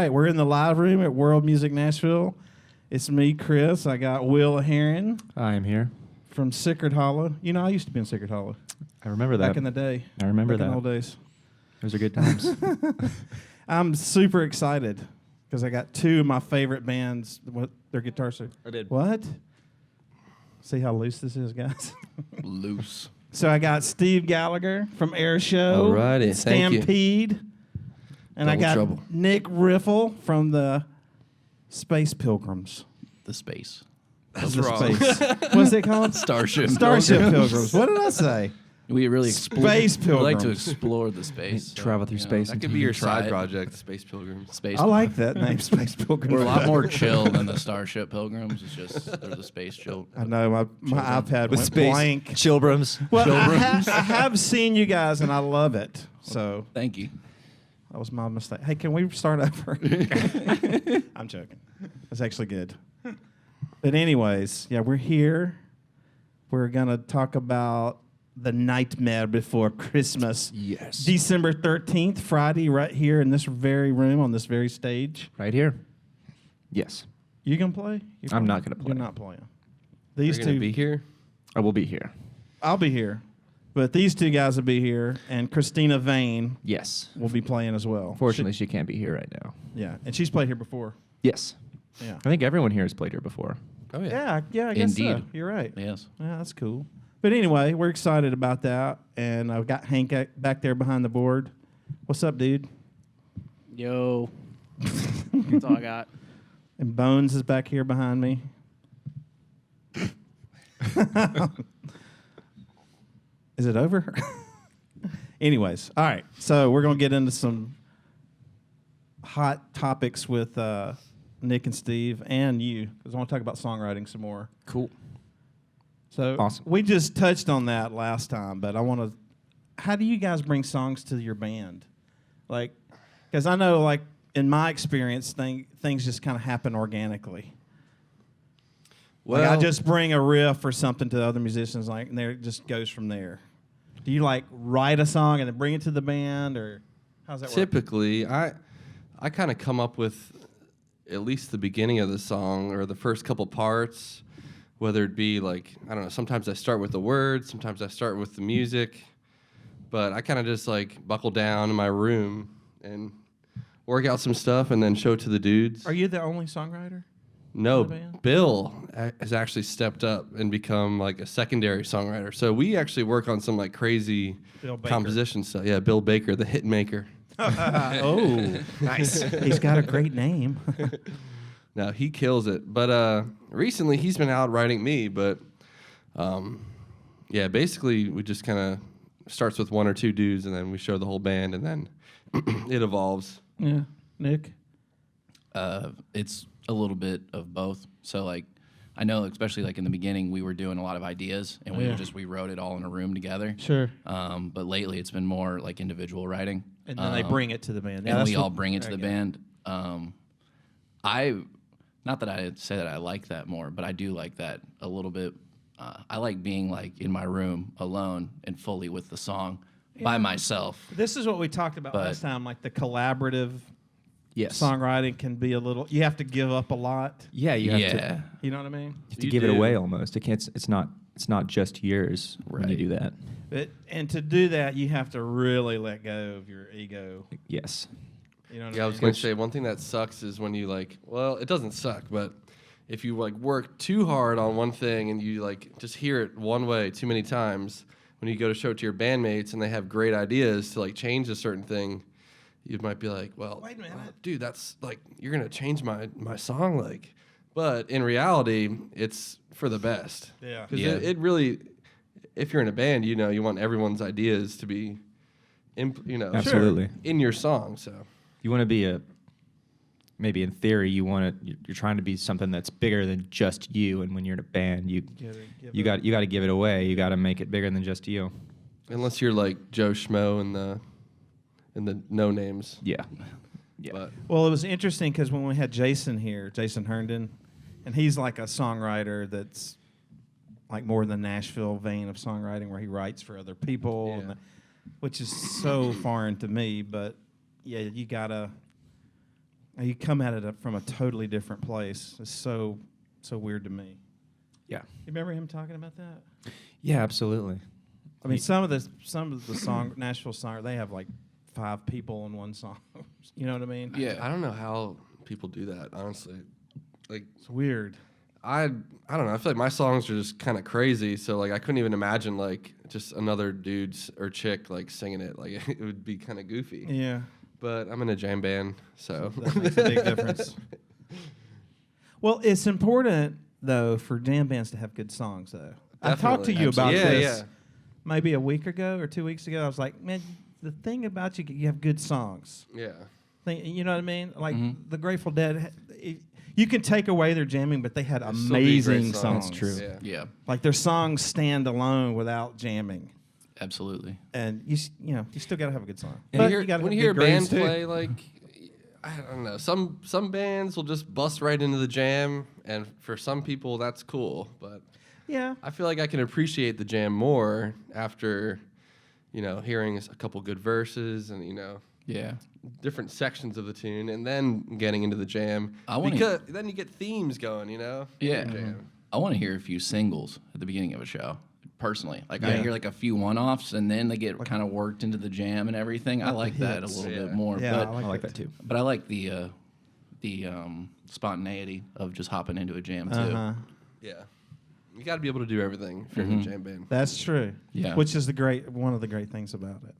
right, we're in the live room at World Music Nashville. It's me, Chris. I got Will Herron. I am here. From Sacred Hollow. You know, I used to be in Sacred Hollow. I remember that. Back in the day. I remember back that. in the old days. Those are good times. I'm super excited because I got two of my favorite bands. What their guitars are. I did. What? See how loose this is, guys? Loose. So I got Steve Gallagher from Airshow. Alrighty, thank you. Stampede. And I Double got trouble. Nick Riffle from the Space Pilgrims. The space. That's wrong. What's it called? Starship. Starship Pilgrims. What did I say? We really explore. Space We like to Pilgrims. explore the space. Travel through space. That and could be your Try side it. project, Space Pilgrims. Space. I like that name, Space Pilgrims. We're a lot more chill than the Starship Pilgrims. It's just they're the space chill. I know, my iPad with went space blank. Chilbrums. Well, I have seen you guys, and I love it. So Thank you. that was my mistake. Hey, can we start over? I'm joking. That's actually good. But anyways, yeah, we're here. We're going to talk about The Nightmare Before Christmas. Yes. December 13th, Friday, right here in this very room, on this very stage. Right here. Yes. You going to play? I'm not gonna play. You're not playing. You're These going to two, be here? I will be here. I'll be here. But these two guys will be here, and Christina Vane Yes. will be playing as well. Fortunately, she can't be here right now. Yeah, and she's played here before. Yes. Yeah. I think everyone here has played here before. Oh, yeah. Yeah, I guess so. Indeed. You're right. Yes. Yeah, that's cool. But anyway, we're excited about that, and I've got Hank back there behind the board. What's up, dude? Yo. That's all I got. And Bones is back here behind me. Is it over? Anyways, all right. So we're going to get into some hot topics with Nick and Steve and you, because I want to talk about songwriting some more. Cool. So Awesome. we just touched on that last time, but I want to. How do you guys bring songs to your band? Like, because I know, like in my experience, things just kind of happen organically. Well, Like I just bring a riff or something to other musicians, like, and there it just goes from there. Do you like write a song and then bring it to the band, or how's that work? typically, I kind of come up with at least the beginning of the song or the first couple parts, whether it be like, I don't know, sometimes I start with the words, sometimes I start with the music, but I kind of just like buckle down in my room and work out some stuff and then show it to the dudes. Are you the only songwriter? No, in the band? Bill has actually stepped up and become like a secondary songwriter. So we actually work on some like crazy Bill Baker. composition stuff. Yeah, Bill Baker, the hit maker. Oh, nice. He's got a great name. No, he kills it. But recently he's been out writing me. But yeah, basically we just kind of starts with one or two dudes and then we show the whole band and then it evolves. Yeah, Nick. It's a little bit of both. So like, I know especially like in the beginning we were doing a lot of ideas and we wrote it all in a room together. Sure. But lately it's been more like individual writing. And then they bring it to the band. And we all bring it to the band. Not that I'd say that I like that more, but I do like that a little bit. I like being like in my room alone and fully with the song by myself. This is what we talked about But- last time. Like the collaborative Yes. songwriting can be a little. You have to give up a lot. Yeah, you have Yeah. to, You know what I mean? you have to You give it do. away almost. It can't. It's not just yours when you Right. do that. And to do that, you have to really let go of your ego. Yes. You know what Yeah, I I was mean? going to say one thing that sucks is when you like, well, it doesn't suck, but if you like work too hard on one thing and you like just hear it one way too many times, when you go to show it to your bandmates and they have great ideas to like change a certain thing, you might be like, well, Wait a minute. dude, that's like, you're going to change my song. Like, but in reality, it's for the best. Yeah. Because Yeah. it really, if you're in a band, you know, you want everyone's ideas to be, Absolutely. in your song. So You want to be maybe in theory you're trying to be something that's bigger than just you. And when you're in a band, you got to give it away. You got to make it bigger than just you. unless you're like Joe Schmo in the no names. Yeah. Yeah. But Well, it was interesting because when we had Jason here, Jason Herndon, and he's like a songwriter that's like more than Nashville vein of songwriting where he writes for other people, Yeah. which is so foreign to me. But yeah, you gotta You come at it from a totally different place. It's so weird to me. Yeah. You remember him talking about that? Yeah, absolutely. I mean, some of the song Nashville song, they have like 5 people in one song. You know what I mean? Yeah. I don't know how people do that, honestly. Like, It's weird. I don't know. I feel like my songs are just kind of crazy, so like I couldn't even imagine like just another dude's or chick like singing it. Like it would be kind of goofy. Yeah. But I'm in a jam band, so That makes a big difference. Well, it's important though for jam bands to have good songs though. I talked to Definitely. you about Yeah, this yeah. maybe a week ago or 2 weeks ago. I was like, man, the thing about you have good songs. Yeah. You know what I mean? Like the Grateful Dead, you can take away their jamming, but they had There'd still be great amazing songs. That's true. Yeah. Yeah, Like their songs stand alone without jamming, absolutely. and you still got to have a good song. And But you gotta when have you hear a good grooves, band too. play, like I don't know, some bands will just bust right into the jam, and for some people that's cool. But Yeah, I feel like I can appreciate the jam more after, hearing a couple good verses and Yeah. different sections of the tune, and then getting into the jam. I wanna- Because then you get themes going, Yeah. Jam. I want to hear a few singles at the beginning of a show, personally. Like, I Yeah. hear like a few one-offs, and then they get kind of worked into the jam and everything. I like that a hits. little Yeah. bit more. Yeah, but I like that too. I like the spontaneity of just hopping into a jam, too. uh-huh. Yeah. You got to be able to do everything if you're in a jam band. That's true. Yeah. Which is one of the great things about it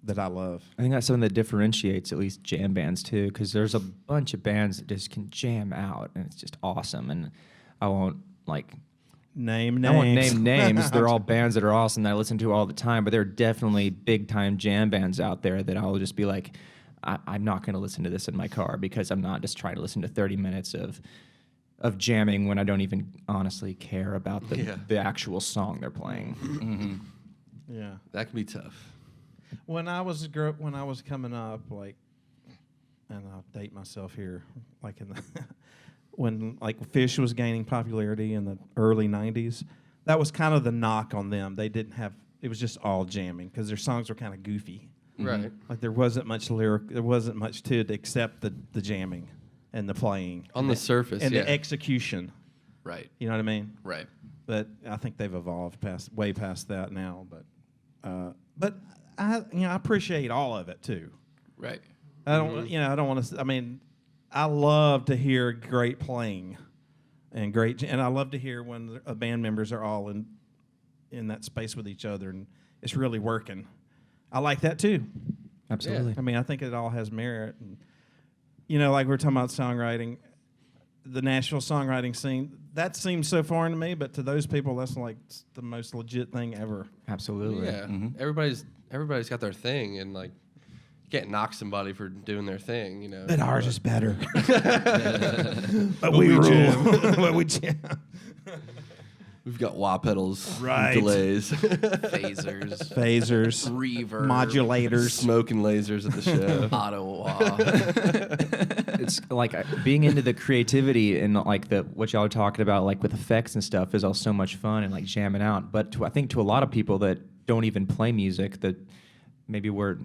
that I love. I think that's something that differentiates at least jam bands too, because there's a bunch of bands that just can jam out, and it's just awesome. And I won't Name names. I won't name names. They're all bands that are awesome that I listen to all the time, but there are definitely big time jam bands out there that I'll just be like, I'm not going to listen to this in my car because I'm not just trying to listen to 30 minutes of jamming when I don't even honestly care about the actual song they're playing. Yeah. That can be tough. When I was coming up, like, and I'll date myself here, like in the when like Fish was gaining popularity in the early '90s, that was kind of the knock on them. They didn't have it was just all jamming because their songs were kind of goofy. Right. Like there wasn't much there wasn't much to it except the jamming and the playing On the surface, and yeah. the execution. Right. You know what I mean? Right. But I think they've evolved way past that now. But I appreciate all of it too. Right. I don't want to. I mean, I love to hear great playing, and I love to hear when band members are all in that space with each other and it's really working. I like that too. Absolutely. I mean, I think it all has merit. And, like we're talking about songwriting, the Nashville songwriting scene, that seems so foreign to me, but to those people, that's like the most legit thing ever. Absolutely. Yeah. Everybody's got their thing, and like you can't knock somebody for doing their thing, But ours is better. But we rule. But we jam. We've got wah pedals, Right. delays, Phasers. Phasers, Reverb. modulators. smoking lasers at the show. Ottawa. It's like being into the creativity and like what y'all are talking about, like with effects and stuff, is all so much fun and like jamming out. But I think to a lot of people that don't even play music, that maybe we're,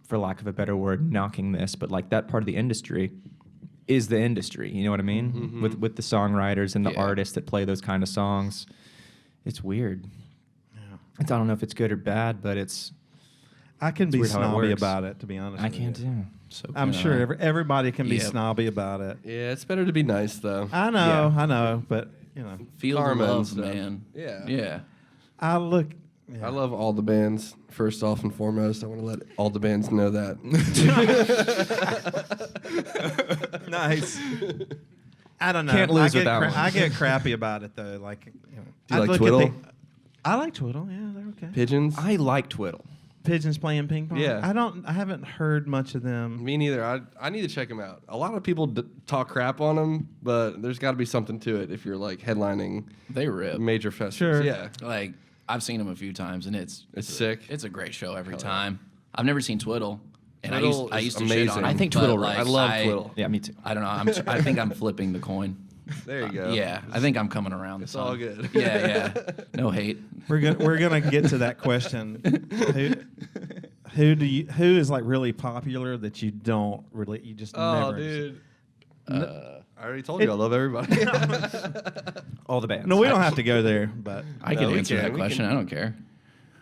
for lack of a better word, knocking this, but like that part of the industry is the industry. You know what I mean? Mm-hmm. With the songwriters and the Yeah. artists that play those kind of songs, it's weird. Yeah. I don't know if it's good or bad, but I can be weird how it snobby works. about it, to be honest. I with can you. too. So I'm can sure I. everybody can be Yep. snobby about it. Yeah, it's better to be nice though. I know, but Feel the Karma and love, stuff. man. Yeah. Yeah. I look. Yeah. I love all the bands. First off and foremost, I want to let all the bands know that. Nice. I don't know. Can't lose I with that one. I get crappy about it though. Like, Do you like look at Twiddle? I like Twiddle. Yeah, they're okay. Pigeons? I like Twiddle. Pigeons playing ping pong. Yeah. I haven't heard much of them. Me neither. I need to check them out. A lot of people talk crap on them, but there's got to be something to it if you're like headlining They rip. major festivals. Sure. Yeah. Like, I've seen them a few times, and it's sick. It's a great show every Hell yeah. time. I've never seen Twiddle, and Twiddle I is used to shit amazing. on I him, think but, Twiddle like, rips. I love Twiddle. Yeah, me too. I don't know. I think I'm flipping the coin. There you go. Yeah, I think I'm coming around. It's son. all good. Yeah. No hate. We're gonna get to that question. Who is like really popular that you don't really you just Oh, never dude. I already told you I love everybody. All the bands. No, we don't have to go there, but I No, can we answer can. that We question. can- I don't care.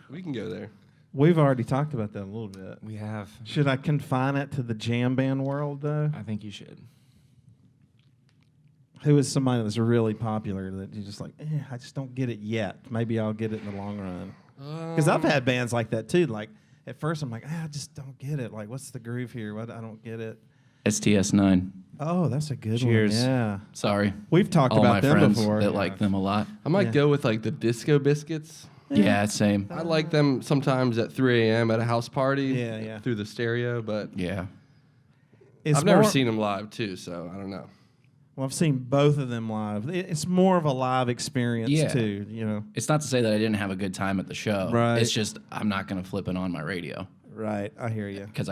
We can go there. we've already talked about that a little bit. We have. Should I confine it to the jam band world though? I think you should. Who is somebody that's really popular that you just like? I just don't get it yet. Maybe I'll get it in the long run. Because I've had bands like that too. Like at first I'm like, I just don't get it. Like what's the groove here? What I don't get it. STS9. Oh, that's a good Cheers. one. Yeah, Sorry. we've talked All my about them friends before. that like them a lot. I might Yeah. go with like the Disco Biscuits. Yeah, same. I like them sometimes at 3 a.m. at a house party. Yeah. Through the stereo, but Yeah. It's I've never more- seen them live too, so I don't know. Well, I've seen both of them live. It's more of a live experience Yeah. too. You know, It's not to say that I didn't have a good time at the show. Right. It's just I'm not going to flip it on my radio right? I hear you. because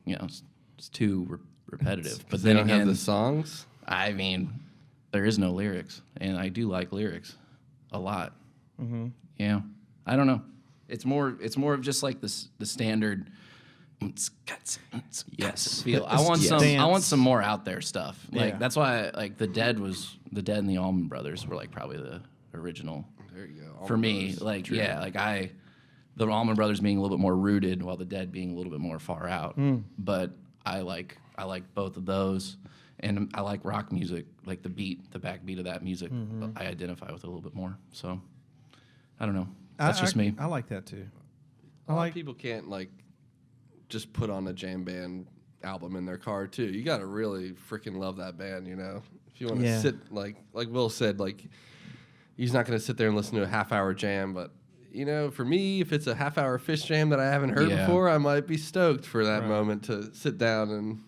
it's too repetitive. But They then don't have again, the songs. I mean, there is no lyrics, and I do like lyrics a lot. Mm-hmm. Yeah, I don't know. It's more of just like the standard. Yes. Feel. I It's want just some. I want dance. some more out there stuff. Like Yeah. that's why like the Dead and the Allman Brothers were like probably the original There you go. for me. Like the Allman Brothers being a little bit more rooted, while the Dead being a little bit more far out. But I like both of those, and I like rock music, like the backbeat of that music. I identify with it a little bit more. So I don't know. That's just me. I like that too. A lot of people can't like just put on a jam band album in their car too. You gotta really freaking love that band, you know. If you want to Yeah. sit like Will said, like he's not gonna sit there and listen to a half-hour jam, but you know, for me, if it's a half-hour Fish jam that I haven't heard Yeah. before, I might be stoked for that Right. moment to sit down and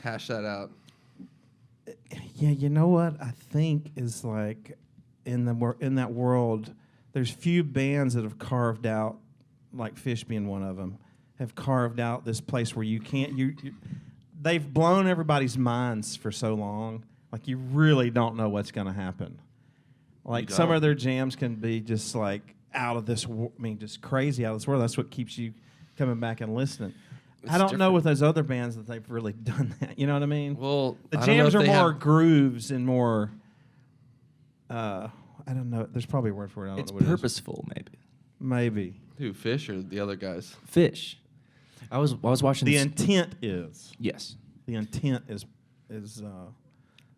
hash that out. Yeah, you know what I think is like in that world, there's few bands that have carved out, like Fish being one of them, have carved out this place where you can't they've blown everybody's minds for so long, like you really don't know what's going to happen. Like some don't. of their jams can be just like out of this, just crazy out of this world. That's what keeps you coming back and listening. I don't know different. with those other bands that they've really done that. You know what I mean? Well, The I don't know jams if are they more have- grooves and more. I don't know. There's probably a word for it. I don't It's know what purposeful, maybe. it is. Maybe Who, Fish or the other guys? Fish. I was watching the this. intent is Yes.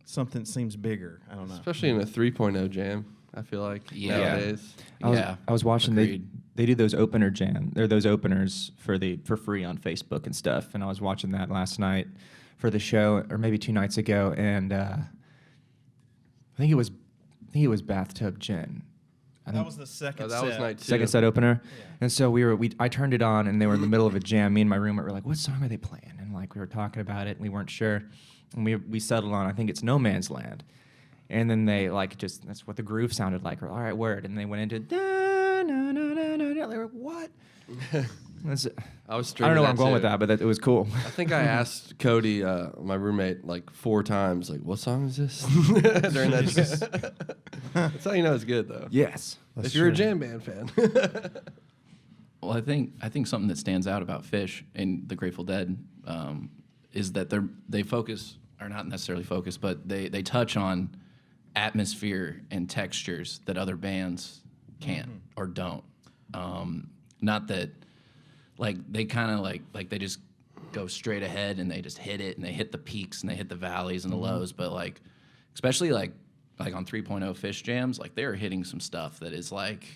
something that seems bigger. I don't know. Especially in a 3.0 jam, I feel like Yeah. nowadays. I was watching agreed. they do those opener jam. They're those openers for free on Facebook and stuff. And I was watching that last night for the show, or maybe 2 nights ago, and I think it was Bathtub Gin. I think That was the second. Oh, that was set. night 2. second set opener. And so I turned it on, and they were in the middle of a jam. Me and my roommate were like, "What song are they playing?" And like we were talking about it, and we weren't sure. And we settled on, I think it's No Man's Land. And then they like just that's what the groove sounded like. All right, word. And they went into da, na, na, na, na, na. They were what? That's, I was. I don't know where I'm going too. with that, but it was cool. I think I asked Cody, my roommate, like 4 times, like, "What song is this?" During that. That's how you know it's good, though. Yes. That's if you're a true. jam band fan. Well, I think something that stands out about Fish and the Grateful Dead is that they focus, or not necessarily focus, but they touch on atmosphere and textures that other bands can't or don't. Not that, like they kind of like they just go straight ahead and they just hit it and they hit the peaks and they hit the valleys and the lows, but like especially like on 3.0 Fish jams, like they're hitting some stuff that is like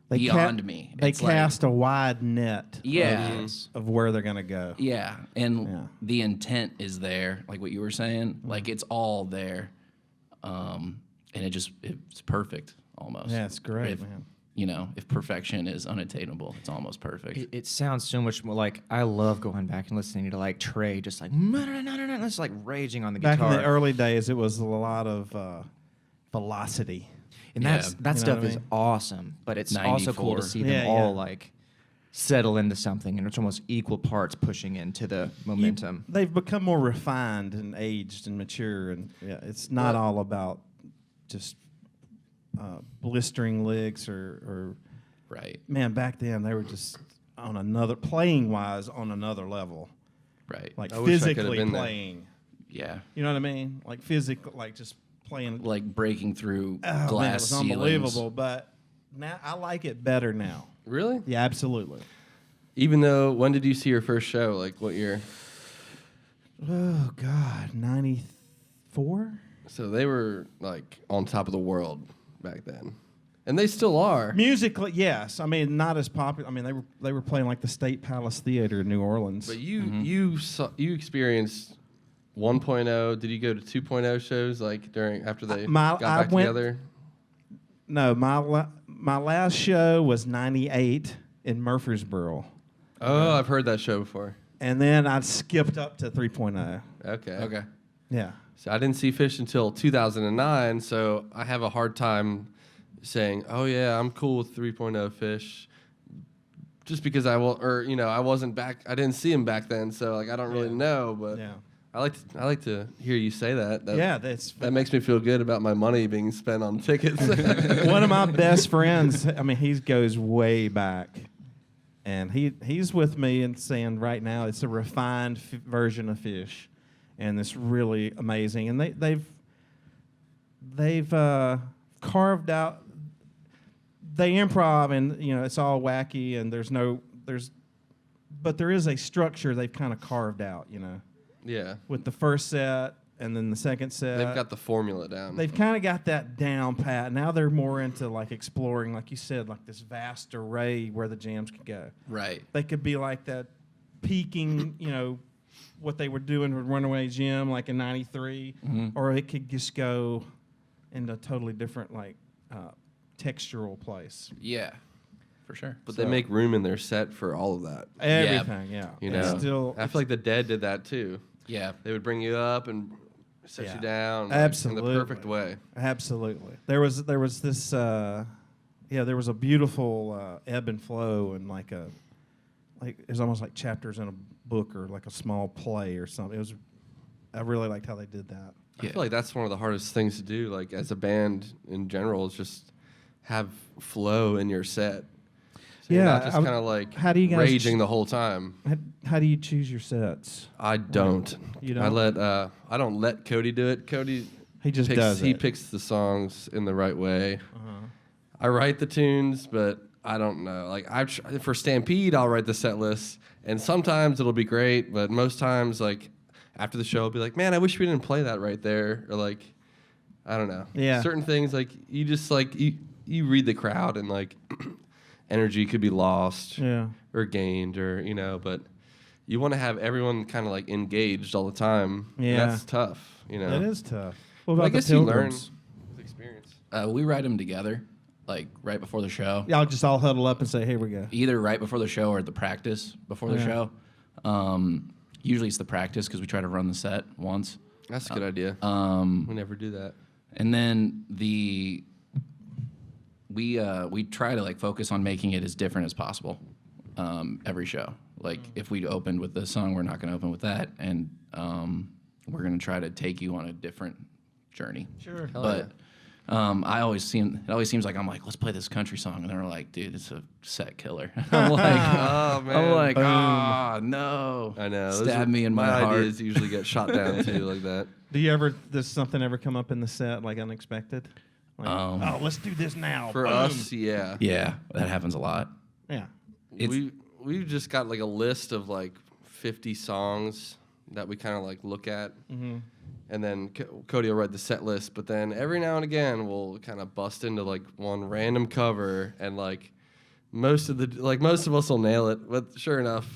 beyond me. They It's like- cast a wide net. Yeah. Of where they're gonna go. Yeah, and Yeah. the intent is there, like what you were saying. Like it's all there, and it's perfect almost. Yeah, it's great, If, man. You know, if perfection is unattainable, it's almost perfect. It sounds so much more like I love going back and listening to like Trey just like just like raging on the Back guitar. in the early days, it was a lot of velocity. And Yeah. that You know stuff what I is mean? awesome, but it's also cool to 94. see them Yeah, all yeah. like settle into something, and it's almost equal parts pushing into the momentum. They've become more refined and aged and mature, and yeah, it's not all about just blistering licks or Right. man. Back then, they were just on another playing wise on another level, Right. like I wish I could've physically been there. playing. Yeah. You know what I mean? Like physical, like just playing. Like breaking through Oh, glass man, it was ceilings. unbelievable. But now I like it better now. Really? Yeah, absolutely. Even though, when did you see your first show? Like what year? Oh God, 94. So they were like on top of the world back then, and they still are. Musically, yes. I mean, not as popular. I mean, they were playing like the State Palace Theater in New Orleans. But you experienced 1.0. Did you go to 2.0 shows like after they got back together? No, my last show was 98 in Murfreesboro. Oh, I've heard that show before. And then I skipped up to 3.0. Okay. Okay. Yeah. So I didn't see Fish until 2009, so I have a hard time saying, "Oh yeah, I'm cool with 3.0 Fish," just because I wasn't back. I didn't see him back then, so like I don't really know. But Yeah. I like to hear you say that. That makes me feel good about my money being spent on tickets. One of my best friends. I mean, he goes way back, and he's with me and saying right now it's a refined version of Fish, and it's really amazing. And they've carved out. They improv, and it's all wacky, and but there is a structure they've kind of carved out. Yeah, With the first set and then the second set. they've got the formula down. They've kind of got that down pat. Now they're more into like exploring, like you said, like this vast array where the jams could go. Right. They could be like that peaking, what they were doing with Runaway Jim, like in '93, or it could just go into a totally different, like, textural place. Yeah. For sure. But they make room in their set for all of that. Everything, yeah. You It's know, still, I feel like the Dead did that too. Yeah. They would bring you up and set Yeah. you down, like, Absolutely. in the perfect way. absolutely. There was this, there was a beautiful ebb and flow, and like it was almost like chapters in a book or like a small play or something. I really liked how they did that. I feel like that's one of the hardest things to do, like as a band in general, is just have flow in your set. So you're not just kind of like how do you guys raging the whole time. How do you choose your sets? I don't. You don't? I don't let Cody do it. Cody He just picks, does he it. picks the songs in the right way. I write the tunes, but I don't know. Like for Stampede, I'll write the set list, and sometimes it'll be great, but most times, like after the show, I'll be like, man, I wish we didn't play that right there, or like, I don't know. Yeah. Certain things, like you just like you read the crowd, and like energy could be lost or gained, or but you want to have everyone kind of like engaged all the time. Yeah. And that's tough. It is tough. What But about I guess the you learn Pilgrims? with experience. We write them together, like right before the show. Y'all just all huddle up and say, "Here we go." Either right before the show or at the practice before the show. Usually it's the practice because we try to run the set once. That's a good idea. We never do that. And then we try to like focus on making it as different as possible every show. Like if we opened with this song, we're not going to open with that, and we're going to try to take you on a different journey. Sure. But it always seems like I'm like, let's play this country song, and they're like, dude, it's a set killer. I'm like, Oh man. I'm like, no. I know. Stab me in my heart. ideas usually get shot down too, like that. Does something ever come up in the set like unexpected? Like, let's do this now. For Boom. us, yeah. Yeah, that happens a lot. Yeah. We've just got like a list of like 50 songs that we kind of like look at, and then Cody will write the set list. But then every now and again, we'll kind of bust into like one random cover, and like most of us will nail it. But sure enough,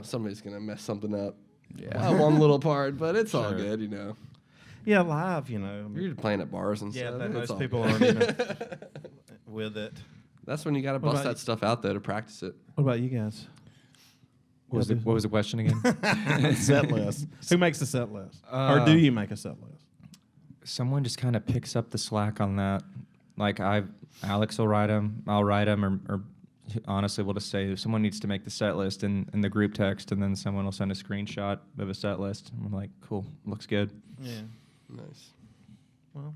somebody's gonna mess something up. Yeah. One little part, but it's all good, Yeah, live, You're playing at bars and Yeah, stuff. but it's most all people good. aren't with it. That's when you got to What bust about that stuff out there to practice it. What about you guys? What was the question again? Set list. Who makes the set list? Or do you make a set list? Someone just kind of picks up the slack on that. Like Alex will write them, I'll write them, or honestly, we'll just say someone needs to make the set list in the group text, and then someone will send a screenshot of a set list. And I'm like, cool, looks good. Yeah. Nice. Well,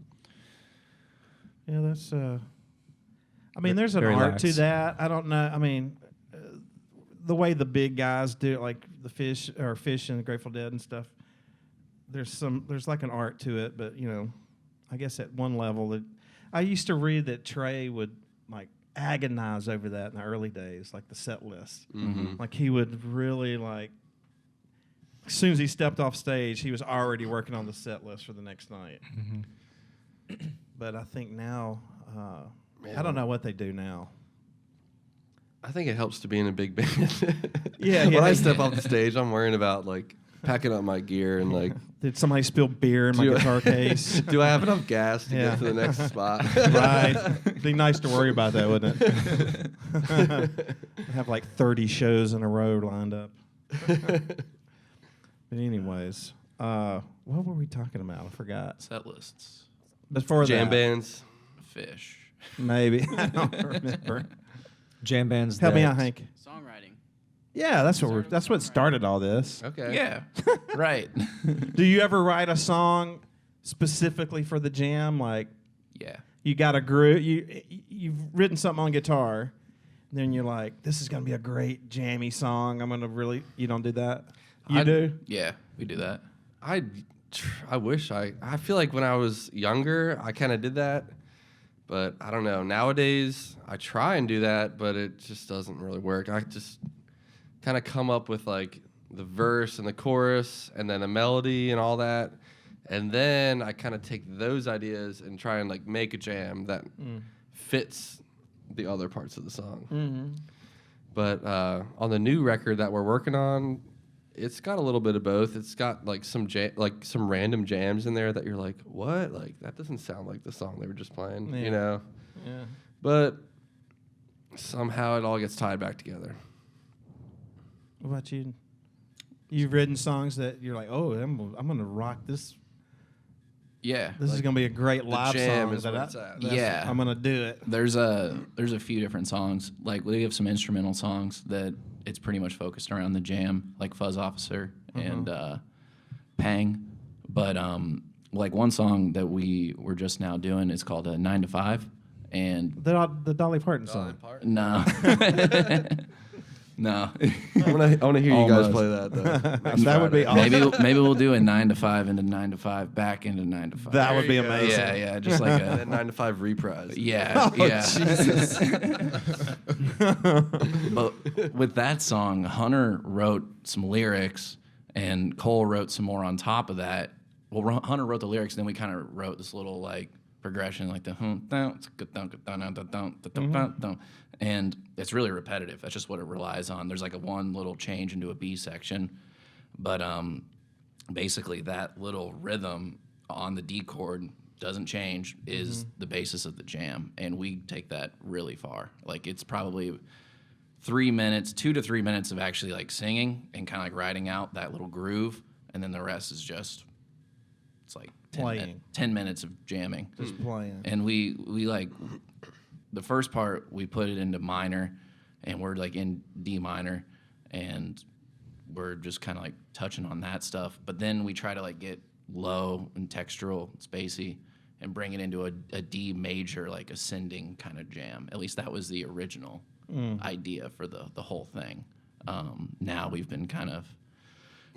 yeah, that's. I mean, there's an Very art lax. to that. I don't know. I mean, the way the big guys do it, like the Fish and the Grateful Dead and stuff. There's like an art to it, but I guess at one level, I used to read that Trey would like agonize over that in the early days, like the set list. Mm-hmm. Like he would really like, as soon as he stepped off stage, he was already working on the set list for the next night. Mm-hmm. But I think now, I don't know what they do now. I think it helps to be in a big band. Yeah, when I yeah. step off the stage, I'm worrying about like packing up my gear and like, Did somebody spill beer in my guitar case? do I have enough gas to Yeah. get to the next spot? Right. Be nice to worry about that, wouldn't it? Have like 30 shows in a row lined up. But anyways, what were we talking about? I forgot. Set lists, Before Jam that, bands. Fish. maybe. I don't remember. Jam bands. Help me that- out, Hank. Songwriting. Yeah, that's what started all this. Okay. Yeah, right. Do you ever write a song specifically for the jam? Like Yeah. you got a groove, you've written something on guitar, then you're like, this is gonna be a great jammy song. I'm gonna really. You don't do that. You do. Yeah, we do that. I wish I feel like when I was younger, I kind of did that. But I don't know. Nowadays, I try and do that, but it just doesn't really work. I just kind of come up with like the verse and the chorus and then a melody and all that. And then I kind of take those ideas and try and like make a jam that fits the other parts of the song. Mm-hmm. But on the new record that we're working on, it's got a little bit of both. It's got like some random jams in there that you're like, what? Like that doesn't sound like the song they were just playing, Yeah. you know? Yeah. But somehow it all gets tied back together. What about you? You've written songs that you're like, oh, I'm gonna rock this. Yeah. This is gonna be a great live jam song. is that where I- it's at. that's- Yeah. I'm gonna do it. There's a few different songs. Like we have some instrumental songs that it's pretty much focused around the jam, like Fuzz Officer and Pang. But like one song that we were just now doing is called 9 to 5, and The Dolly Parton song. no, no. I want to hear you guys Almost. play that though. That would be awesome. maybe we'll do a 9 to 5 into 9 to 5 back into 9 to 5. That would be you go. amazing. yeah, just like And a then 9 to 5 reprise. yeah, Oh, yeah. But with that song, Hunter wrote some lyrics, and Cole wrote some more on top of that. Well, Hunter wrote the lyrics, and then we kind of wrote this little like progression, like the and it's really repetitive. That's just what it relies on. There's like a one little change into a B section, but basically that little rhythm on the D chord doesn't change is the basis of the jam, and we take that really far. Like it's probably 3 minutes, 2 to 3 minutes of actually like singing and kind of like writing out that little groove, and then the rest is just it's like 10 minutes of jamming. Just playing. And we like the first part we put it into minor, and we're like in D minor, and we're just kind of like touching on that stuff. But then we try to like get low and textural, spacey, and bring it into a D major, like ascending kind of jam. At least that was the original idea for the whole thing. Now we've been kind of,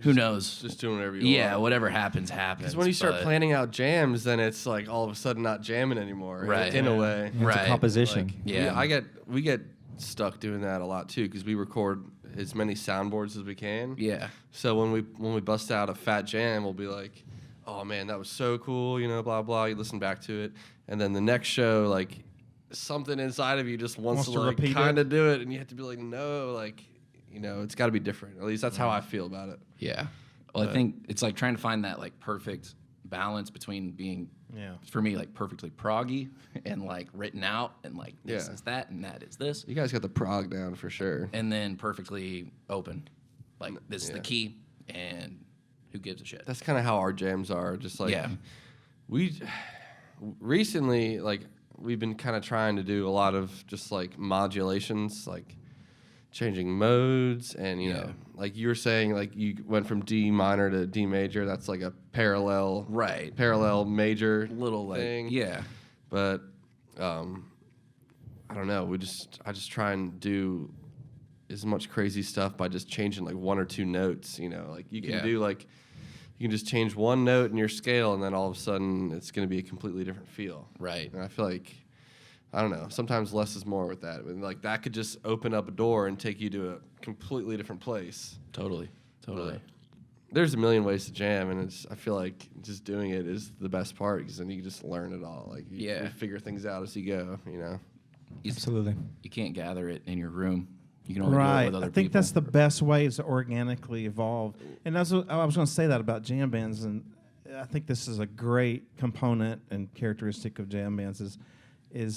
who knows? Just doing whatever you want. Whatever happens. Because when you start but- planning out jams, then it's like all of a sudden not jamming anymore. Right. In a way. It's a Right. composition. Like, Yeah. we get stuck doing that a lot too because we record as many soundboards as we can. Yeah. So when we bust out a fat jam, we'll be like, "Oh man, that was so cool," you know, blah blah. You listen back to it, and then the next show, like something inside of you just wants to like repeat it. kind of do it, and you have to be like, "No, like, you know, it's got to be different." At least that's how I feel about it. Yeah. Well, I think it's like trying to find that like perfect balance between being, for me, like perfectly proggy and like written out and like this Yeah. is that and that is this, You guys got the prog down for sure. and then perfectly open. Like this is the Yeah. key, and who gives a shit? That's kind of how our jams are. Just like Yeah. we recently, like we've been kind of trying to do a lot of just like modulations, like changing modes, and you know, like you were saying, like you went from D minor to D major. That's like a parallel major Little like thing. yeah. But I don't know. I just try and do as much crazy stuff by just changing like one or two notes. You know, like you can do like you can just change one note in your scale, and then all of a sudden it's going to be a completely different feel. Right. And I feel like, I don't know, sometimes less is more with that. And like that could just open up a door and take you to a completely different place. Totally. But there's a million ways to jam, and I feel like just doing it is the best part, because then you can just learn it all. Like you figure things out as you go, you know. Absolutely. You can't gather it in your room. You can only do it with other I think people. that's the best way is to organically evolve. And I was going to say that about jam bands, and I think this is a great component and characteristic of jam bands is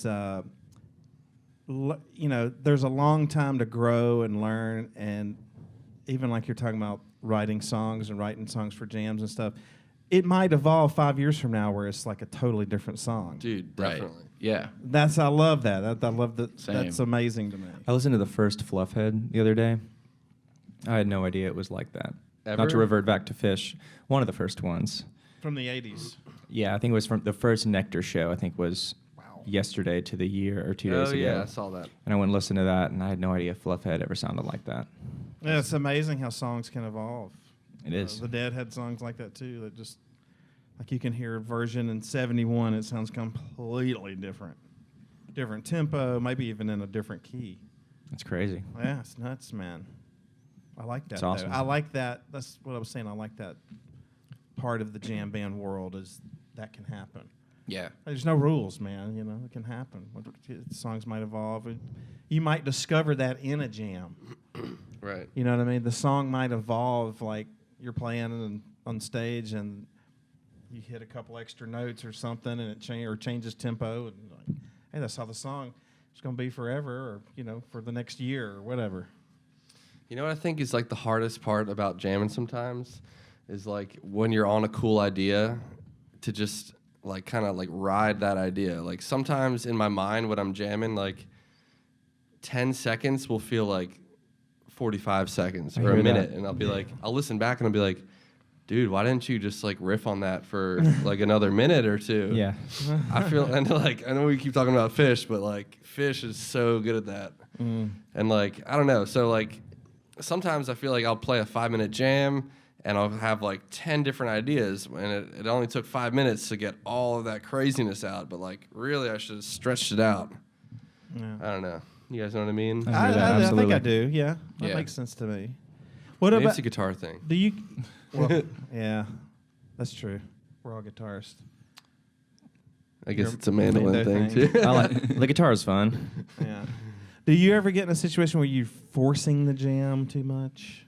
you know, there's a long time to grow and learn, and even like you're talking about writing songs for jams and stuff, it might evolve 5 years from now where it's like a totally different song. Dude, Right. definitely. Yeah. I love that. I love that. Same. That's amazing to me. I listened to the first Fluffhead the other day. I had no idea it was like that. Ever? Not to revert back to Fish, one of the first ones. From the 80s. Yeah, I think it was from the first Nectar show. I think was yesterday to the year or 2 days Oh ago. yeah, I saw that. And I went and listened to that, and I had no idea Fluffhead ever sounded like that. Yeah, it's amazing how songs can evolve. It is. The Dead had songs like that too. That just like you can hear a version in '71, it sounds completely different, different tempo, maybe even in a different key. That's crazy. Yeah, it's nuts, man. I like that. It's awesome. I like that. That's what I was saying. I like that part of the jam band world is that can happen. Yeah. There's no rules, man. You know, it can happen. Songs might evolve. You might discover that in a jam. Right. You know what I mean? The song might evolve, like you're playing on stage and you hit a couple extra notes or something, and it changes tempo, and like, hey, that's how the song is going to be forever, or you know, for the next year or whatever. You know what I think is like the hardest part about jamming sometimes is like when you're on a cool idea to just like kind of like ride that idea. Like sometimes in my mind when I'm jamming, like 10 seconds will feel like 45 seconds or a minute, and I'll be like, I'll listen back and I'll be like, dude, why didn't you just like riff on that for like another minute or two? Yeah. I feel, and like, I know we keep talking about Fish, but like Fish is so good at that. And like, I don't know. So like, sometimes I feel like I'll play a 5-minute jam and I'll have like 10 different ideas, and it only took 5 minutes to get all of that craziness out. But like, really, I should have stretched it out. Yeah. I don't know. You guys know what I mean? I hear that, I think absolutely. I do. Yeah, that Yeah. makes sense to me. What Maybe about? it's a guitar thing. Do you? Well, yeah, that's true. We're all guitarists. I guess Your it's a mandolin thing thing. too. I like the guitar is fun. Yeah. Do you ever get in a situation where you're forcing the jam too much?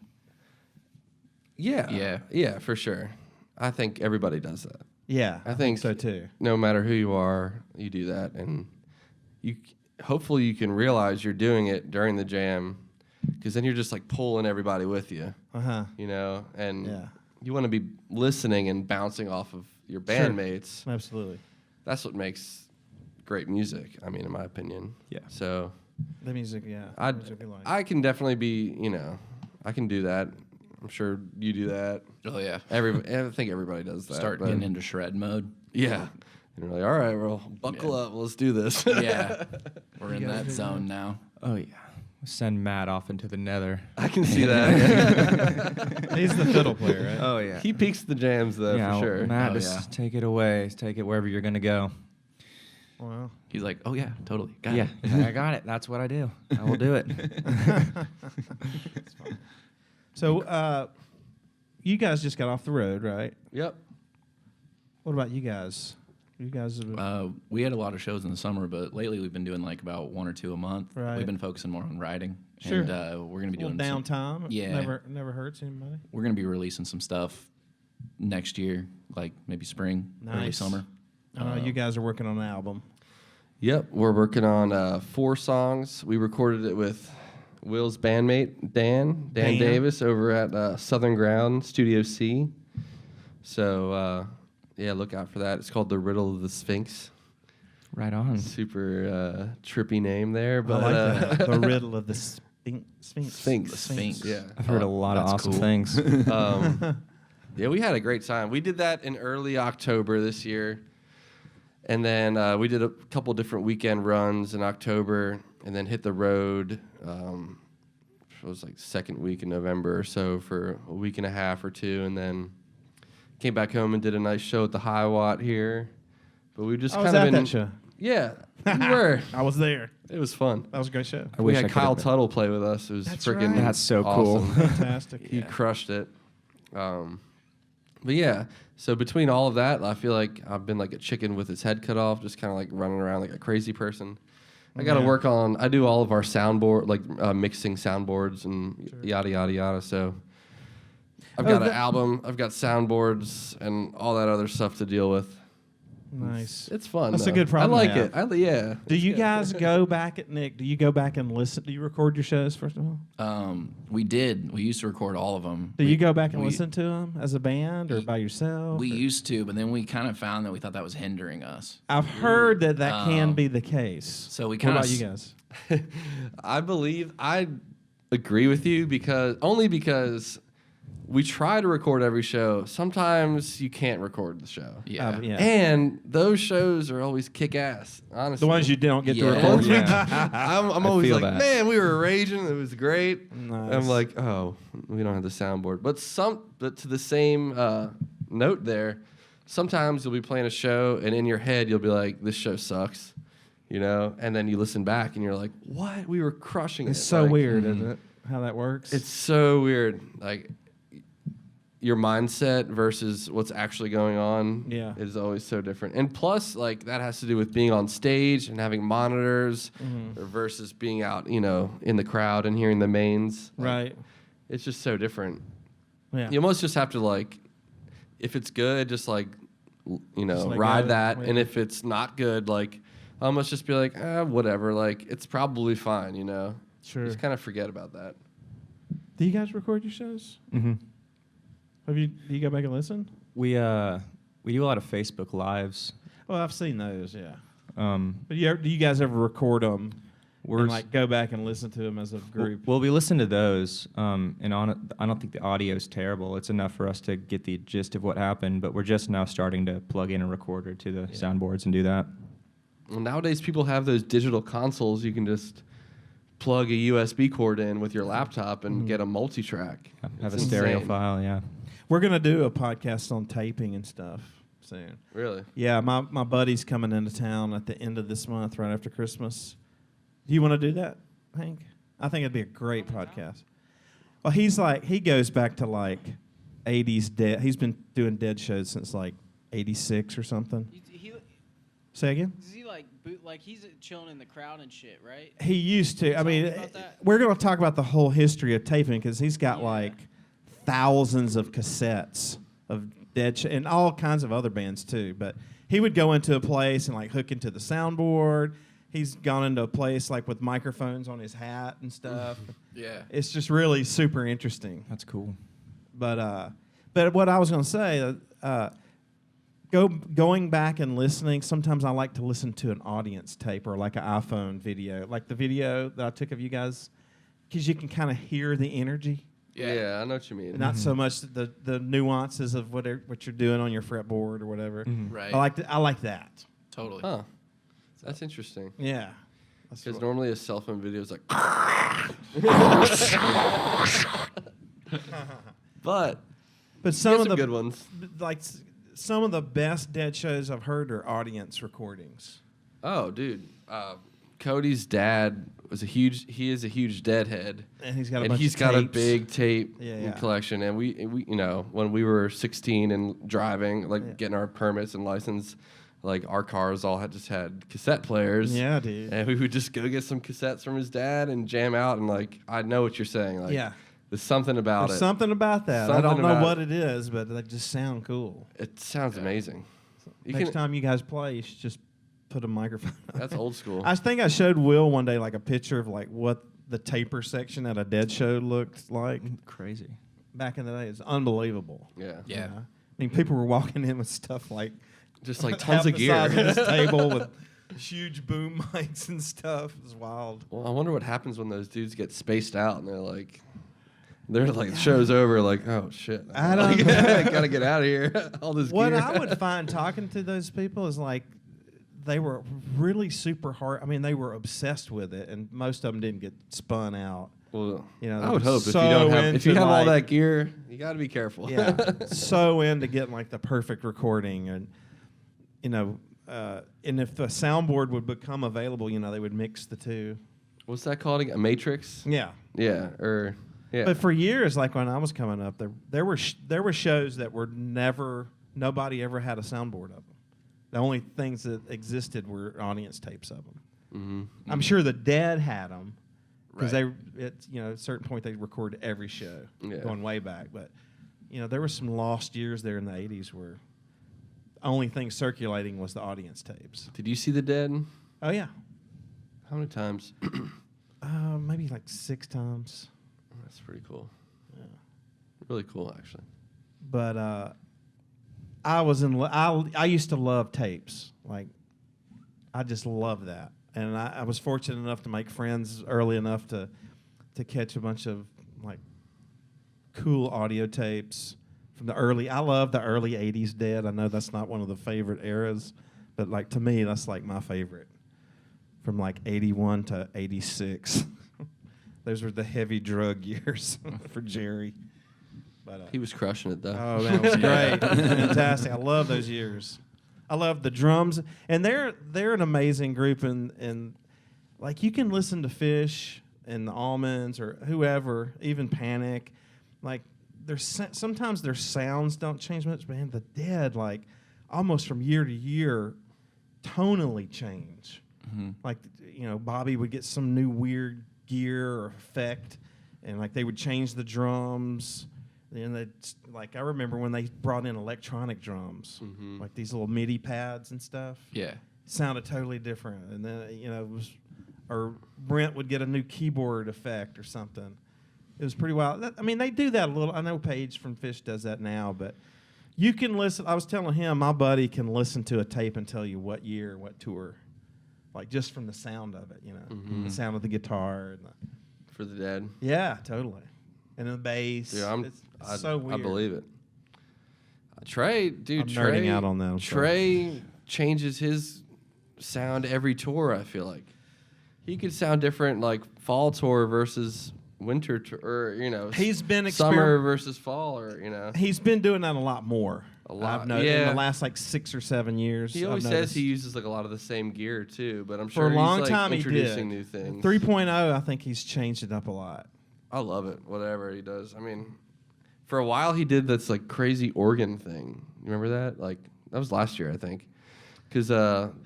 Yeah. Yeah, for sure. I think everybody does that. Yeah, I think so too. No matter who you are, you do that, and hopefully you can realize you're doing it during the jam, because then you're just like pulling everybody with you, you know, and Yeah. you want to be listening and bouncing off of your bandmates. Absolutely. That's what makes great music. I mean, in my opinion. Yeah. So The music, yeah. I the music we like. I can definitely be, you know, I can do that. I'm sure you do that. Oh yeah. I think everybody does that. Start but getting into shred mode. yeah. And you're like, all right, well, buckle up. Let's do this. Yeah. We're in guys that do zone now. Oh yeah. Send Matt off into the nether. I can see that. He's the fiddle player, right? Oh yeah. He peaks the jams, though, yeah, for sure. Matt, Oh, just yeah. take it away. Take it wherever you're gonna go. Wow. He's like, oh yeah, totally. Got Yeah, it. I got it. That's what I do. I will do it. So, you guys just got off the road, right? Yep. What about you guys? You guys have We had a lot of shows in the summer, but lately we've been doing like about 1 or 2 a month. Right. We've been focusing more on writing. Sure. And we're gonna be a doing little some- downtime. Yeah. Never hurts anybody. We're gonna be releasing some stuff next year, like maybe spring, early Nice. summer. I know you guys are working on an album. Yep. We're working on 4 songs. We recorded it with Will's bandmate, Dan Dan. Davis, over at Southern Ground Studio C. So, yeah, look out for that. It's called The Riddle of the Sphinx. Right on. Super trippy name there, but I like that. The riddle of the Sphinx. Sphinx. The Sphinx. Yeah. I've heard a lot of that's awesome cool. things. Yeah, we had a great time. We did that in early October this year. And then we did a couple different weekend runs in October, and then hit the road it was like second week in November or so for a week and a half or two, and then came back home and did a nice show at the High Watt here. But we just I was kind of at been that show. Yeah, you were. I was there. It was fun. That was a great show. I We wish had I could've Kyle been. Tuttle play with us. It was That's freaking right. That's so awesome. cool. Fantastic. He crushed it. But yeah, so between all of that, I feel like I've been like a chicken with its head cut off, just kind of like running around like a crazy person. I got to Yeah. work on. I do all of our soundboard, like mixing soundboards and yada yada yada. So I've got an album, I've got soundboards, and all that other stuff to deal with. Nice. It's fun. That's a though. good problem I to like have. it. Yeah. Do you guys go back at Nick? Do you go back and listen? Do you record your shows first of all? We did. We used to record all of them. Do you go back and listen to them as a band or by yourself? We or- used to, but then we kind of found that we thought that was hindering us. I've heard that can be the case. So we What kind about of you guys? I agree with you because we try to record every show. Sometimes you can't record the show. Yeah. Yeah. And those shows are always kick ass, honestly. The ones you don't get to Yeah. record. Yeah. I'm I always feel like, that. man, we were raging. It was great. Nice. I'm like, oh, we don't have the soundboard. But to the same note there, sometimes you'll be playing a show, and in your head you'll be like, this show sucks, and then you listen back and you're like, what? We were crushing It's it. so Like, weird, isn't it? How that works. It's so weird. Like your mindset versus what's actually going on Yeah. is always so different. And plus, like that has to do with being on stage and having monitors versus being out, in the crowd and hearing the mains. Like, right. It's just so different. Yeah. You almost just have to like, if it's good, just like, let ride go. that. Yeah. And if it's not good, like, almost just be like, whatever. Like it's probably fine, Sure. Just kind of forget about that. Do you guys record your shows? Mm-hmm. Do you go back and listen? We do a lot of Facebook lives. Well, I've seen those. Yeah. Um, But do you guys ever record them? We're And like go back and listen to them as a group. Well, we listen to those, and I don't think the audio is terrible. It's enough for us to get the gist of what happened, but we're just now starting to plug in a recorder to the soundboards and do that. Well, nowadays people have those digital consoles. You can just plug a USB cord in with your laptop and get a multi-track. Have a It's stereo insane. file, yeah. We're gonna do a podcast on taping and stuff soon. Really? Yeah, my buddy's coming into town at the end of this month, right after Christmas. Do you want to do that, Hank? I think it'd be a great podcast. Well, he goes back to like 80s dead. He's been doing dead shows since like 86 or something. Say again? Does he like he's chilling in the crowd and shit, right? He used to. I mean, about that? we're going to talk about the whole history of taping because he's got Yeah. like thousands of cassettes of dead and all kinds of other bands too. But he would go into a place and like hook into the soundboard. He's gone into a place like with microphones on his hat and stuff. Yeah. It's just really super interesting. That's cool. But what I was going to say, going back and listening. Sometimes I like to listen to an audience tape or like an iPhone video, like the video that I took of you guys, because you can kind of hear the energy, Yeah, I know what you mean. not so much the nuances of what you're doing on your fretboard or whatever. Right. I like that. Totally. Huh. That's interesting. Yeah. That's Because what- normally a cell phone video is like. but but you some get of the good ones. like some of the best dead shows I've heard are audience recordings. Oh, dude. Cody's dad was he is a huge Deadhead. And he's got a and bunch he's of got a tapes. big tape Yeah. collection. And we when we were 16 and driving, like getting our permits and license, like our cars all had cassette players. Yeah, dude. And we would just go get some cassettes from his dad and jam out. And like, I know what you're saying. Like, Yeah. there's something about There's it. something about that. I Something don't know about what it is, but they just sound cool. It sounds amazing. You Next can, time you guys play, you should just put a microphone on. that's old school. I think I showed Will one day like a picture of like what the taper section at a dead show looked like Crazy. back in the day. It's unbelievable. Yeah. Yeah. You know? I mean, people were walking in with stuff like Just like half tons of the gear. size of this table with huge boom mics and stuff. It was wild. Well, I wonder what happens when those dudes get spaced out and they're like show's over, like, oh shit. I don't Like, know. gotta get out of here. All this What gear. I would find talking to those people is like they were really super hard. I mean, they were obsessed with it, and most of them didn't get spun out. Well, You know, I would hope so if you into, have all like- that gear, you got to be careful. Yeah, so into getting like the perfect recording, and and if the soundboard would become available, they would mix the two. What's that called again? A matrix? Yeah. Yeah, yeah. But for years, like when I was coming up, there were shows that were nobody ever had a soundboard of them. The only things that existed were audience tapes of them. Mm-hmm. I'm sure the Dead had them because Right. at a certain point they recorded every show Yeah. going way back. But there were some lost years there in the '80s where the only thing circulating was the audience tapes. Did you see The Dead? Oh yeah, How many times? maybe like 6 times. That's pretty cool. Yeah. Really cool, actually. But I used to love tapes. Like, I just love that. And I was fortunate enough to make friends early enough to catch a bunch of, like, cool audio tapes from I love the early 80s Dead. I know that's not one of the favorite eras, but, like, to me, that's, like, my favorite. From, like, 81 to 86. Those were the heavy drug years for Jerry. But, He was crushing it, though. oh, man, it was great. Fantastic. I love those years. I love the drums. And they're an amazing group. And like, you can listen to Fish and the Almonds or whoever, even Panic. Like, sometimes their sounds don't change much. Man, the Dead, like, almost from year to year, tonally change. Mm-hmm. Like, Bobby would get some new weird gear or effect, and, like, they would change the drums. And I remember when they brought in electronic drums, Mhm. like these little MIDI pads and stuff. Yeah. Sounded totally different. And then, or Brent would get a new keyboard effect or something. It was pretty wild. They do that a little. I know Paige from Fish does that now, but you can listen. I was telling him, my buddy can listen to a tape and tell you what year, what tour, like just from the sound of it, the sound of the guitar. And For The Dead. yeah, totally. And the bass. Yeah, It's so weird. I believe it. Trey, dude, I'm Trey, nerding out on that, I'm Trey changes his sound every tour, I feel like. He could sound different, like fall tour versus winter tour, or, He's been summer versus fall, or. He's been doing that a lot more. A lot, I've noticed in yeah. the last like 6 or 7 years. He always I've says noticed. he uses like a lot of the same gear too, but I'm For sure a long he's time like he introducing did. new things. 3.0, I think he's changed it up a lot. I love it. Whatever he does. I mean, for a while he did this like crazy organ thing. You remember that? Like that was last year, I think, because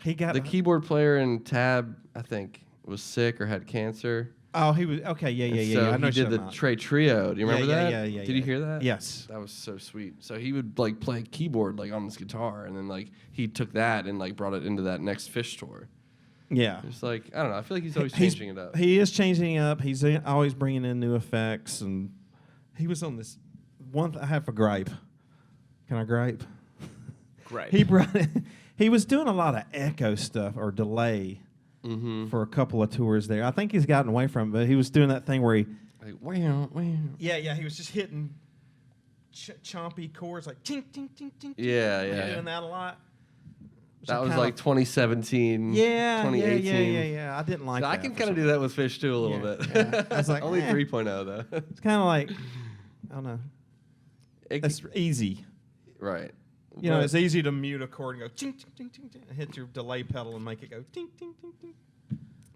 He got the keyboard player in Tab, I think, was sick or had cancer. Oh, he was okay. Yeah. And I so know he did the Trey Trio. Do you remember that? Yeah. Did you hear that? Yes. That was so sweet. So he would like play keyboard like on this guitar, and then like he took that and like brought it into that next Fish tour. Yeah. It's like I don't know. I feel like he's always changing it up. He is changing it up. He's always bringing in new effects, and he was on this one. I have a gripe. Can I gripe? Great. He was doing a lot of echo stuff or delay for a couple of tours there. I think he's gotten away from it, but he was doing that thing where he. Like, wow. Yeah. He was just hitting chompy chords like ting, ting, ting, ting. Yeah. Doing that a lot. That was like 2017. Yeah, 2018. yeah. I didn't like So that. I can kind of do that with Fish too a little bit. Yeah. I was like, only eh. 3.0 though. It's kind of like, I don't know. It- That's easy. right. But it's easy to mute a chord and go ting, ting, ting, ting, ting, and hit your delay pedal and make it go ting, ting, ting, ting.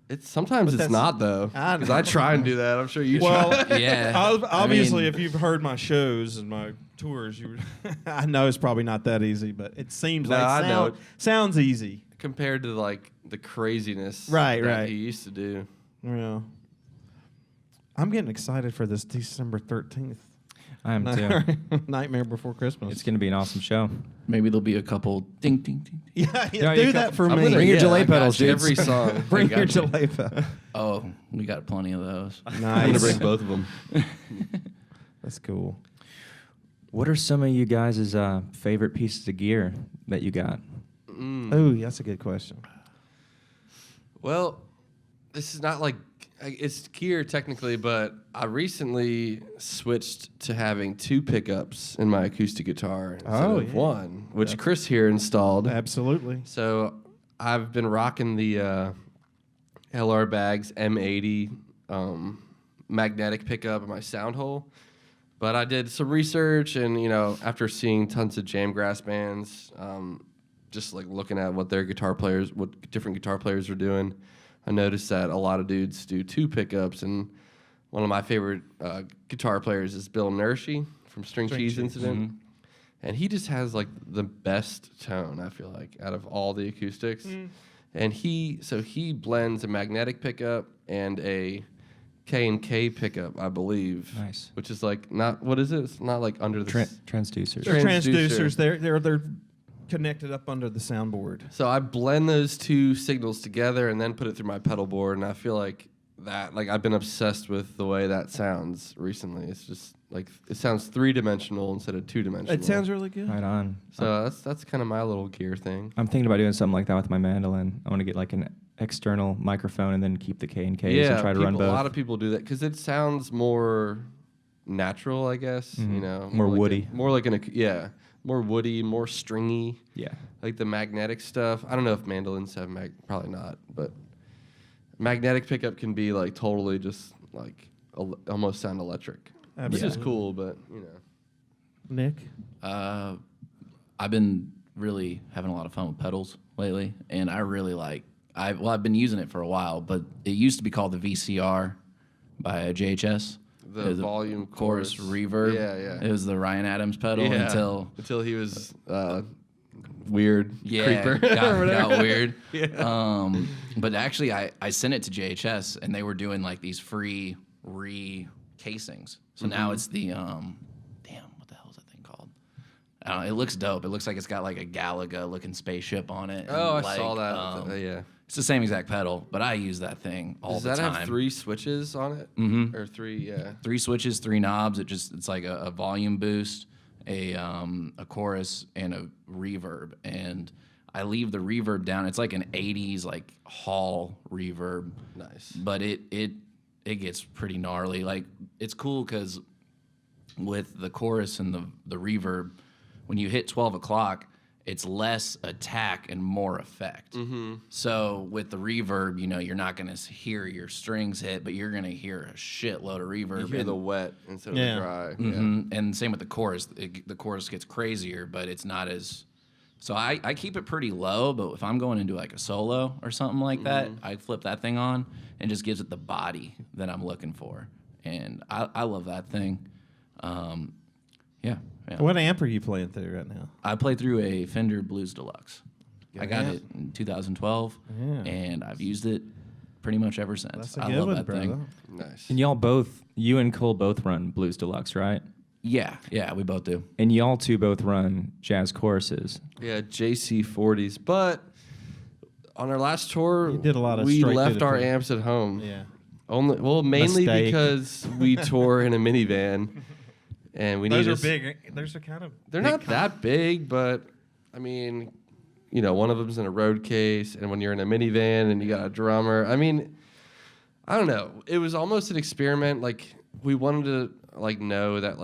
It's sometimes But it's that's- not though, I because know. I try and do that. I'm sure you Well, try. Yeah. Obviously, I mean- if you've heard my shows and my tours, I know it's probably not that easy, but it seems No, like I know. sounds easy. Compared to like the craziness Right. that he used to do. Yeah. I'm getting excited for this December 13th. I am too. Nightmare Before Christmas. It's going to be an awesome show. Maybe there'll be a couple ding, ding, ding, ding. Yeah, Yeah, do you that got- for I'm me. gonna- Bring your yeah, delay I got pedals, you. dude. Every song. Bring I your got you. delay pedal. Oh, we got plenty of those. I'm gonna Nice. bring both of them. That's cool. What are some of you guys' favorite pieces of gear that you got? Oh, that's a good question. Well, this is not like it's gear technically, but I recently switched to having 2 pickups in my acoustic guitar instead Oh, of yeah. one, which That's- Chris here installed. Absolutely. So I've been rocking the L.R.Baggs M80 magnetic pickup in my sound hole. But I did some research, and after seeing tons of jamgrass bands, just like looking at what different guitar players are doing, I noticed that a lot of dudes do 2 pickups, and one of my favorite guitar players is Bill Nershi from String Cheese Incident. Mm-hmm. And he just has like the best tone, I feel like, out of all the acoustics. And he blends a magnetic pickup and a K&K pickup, I believe. Nice. Which is like not, what is it? It's not like under the Transducers. They're Transducer. transducers. They're connected up under the soundboard. So I blend those 2 signals together and then put it through my pedal board, and I feel like that, like, I've been obsessed with the way that sounds recently. It's just like it sounds 3-dimensional instead of 2-dimensional. It sounds really good. Right on. So that's kind of my little gear thing. I'm thinking about doing something like that with my mandolin. I want to get like an external microphone and then keep the K and Ks and try to run both. A lot of people do that because it sounds more natural, I guess. More like woody. More woody, more stringy. Yeah. Like the magnetic stuff. I don't know if mandolins have probably not, but magnetic pickup can be like totally just like almost sound electric. Which is cool, but Nick? I've been really having a lot of fun with pedals lately, and I really like. I've been using it for a while, but it used to be called the VCR by JHS. The volume chorus reverb. Yeah. It was the Ryan Adams pedal until he was weird creeper. creeper. got weird. Yeah. But actually, I sent it to JHS, and they were doing like these free casings. So now it's the what the hell is that thing called? It looks dope. It looks like it's got like a Galaga looking spaceship on it. Oh, and I saw that. Yeah. It's the same exact pedal, but I use that thing all the time. Does that have 3 switches on it? Mm-hmm. Or 3, yeah. 3 switches, 3 knobs. It's like a volume boost, a chorus, and a reverb. And I leave the reverb down. It's like an 80s like hall reverb. Nice. But it gets pretty gnarly. Like, it's cool because with the chorus and the reverb, when you hit 12 o'clock, it's less attack and more effect. Mm-hmm. So with the reverb, you're not going to hear your strings hit, but you're going to hear a shitload of reverb. You hear the wet instead of the dry. Mm-hmm. And same with the chorus. The chorus gets crazier, but it's not as... So I keep it pretty low, but if I'm going into like a solo or something like that, I flip that thing on and just gives it the body that I'm looking for. And I love that thing. Yeah. What amp are you playing through right now? I play through a Fender Blues Deluxe. I got it in 2012, and I've used it pretty much ever since. That's a I good love one, that brother. thing. Nice. And you and Cole both run Blues Deluxe, right? Yeah, we both do. And y'all two both run jazz choruses. Yeah, JC40s. But on our last tour, You did a lot of we straight to left the our point. amps at home. Yeah. Mainly Mistake. because we tour in a minivan, and we Those need are big. Those are kind of. They're not that big, but I mean, one of them's in a road case, and when you're in a minivan and you got a drummer, I mean, I don't know. It was almost an experiment. Like, we wanted to know that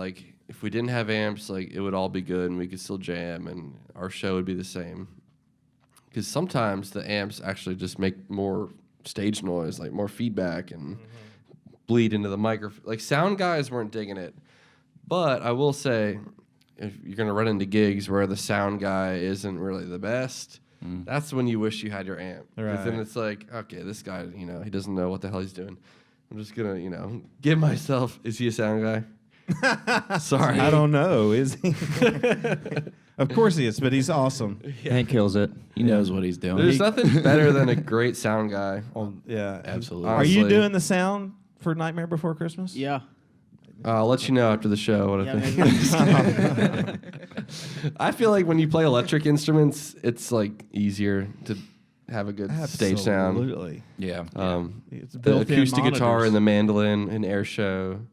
if we didn't have amps, it would all be good and we could still jam and our show would be the same. Because sometimes the amps actually just make more stage noise, more feedback, and bleed into the microphone. Sound guys weren't digging it. But I will say, if you're going to run into gigs where the sound guy isn't really the best, that's when you wish you had your amp. Because then it's okay, this guy, he doesn't know what the hell he's doing. I'm just going to, give myself, is he a sound guy? Sorry. I don't know. Is he? Of course he is, but he's awesome. Hank kills it. He knows what he's doing. There's nothing better than a great sound guy. Yeah, Absolutely. Are you Honestly. doing the sound for Nightmare Before Christmas? Yeah. I'll let you know after the show what I Yeah, think. maybe. I feel like when you play electric instruments, it's easier to have a good stage sound. Absolutely. Yeah. It's The built-in acoustic guitar monitors. and the mandolin and Airshow.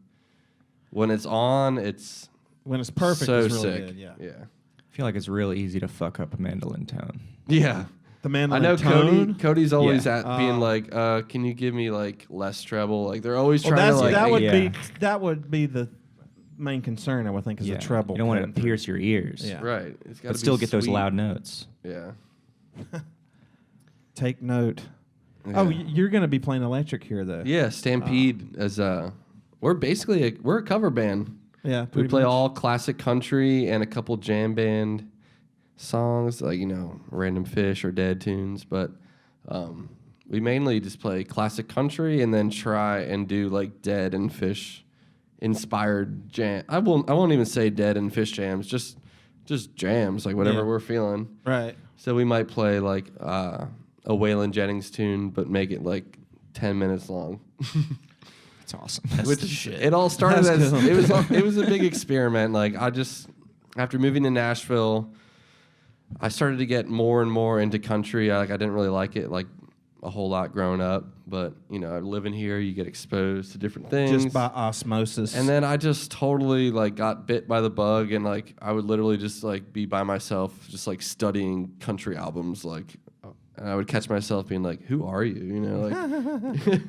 When it's on, it's When it's perfect, so it's really sick. good. Yeah. Yeah. I feel like it's real easy to fuck up a mandolin tone. Yeah. The I mandolin know tone. Cody's always Yeah. being can you give me less treble? They're always Well, trying that's, to that would be the main concern, I would think, is the treble. You don't want it cutting to pierce your ears. Yeah. right. It's got But to still get those loud notes. Yeah. Take note. Yeah. Oh, you're going to be playing electric here, though. Yeah, Stampede as we're basically we're a cover band. Yeah, We pretty play much. all classic country and a couple jam band songs, like, Random Fish or Dead tunes. But we mainly just play classic country and then try and do like Dead and Fish inspired jam. I won't even say Dead and Fish jams, just jams, like whatever we're feeling. Right. So we might play like a Waylon Jennings tune, but make it like 10 minutes long. That's awesome. Which the shit. it all started That's as cool. it was a big experiment. Like after moving to Nashville, I started to get more and more into country. I didn't really like it like a whole lot growing up, but living here, you get exposed to different things. Just by osmosis. And then I just totally like got bit by the bug, and like I would literally just like be by myself, just like studying country albums, like, and I would catch myself being like, "Who are you?" Like.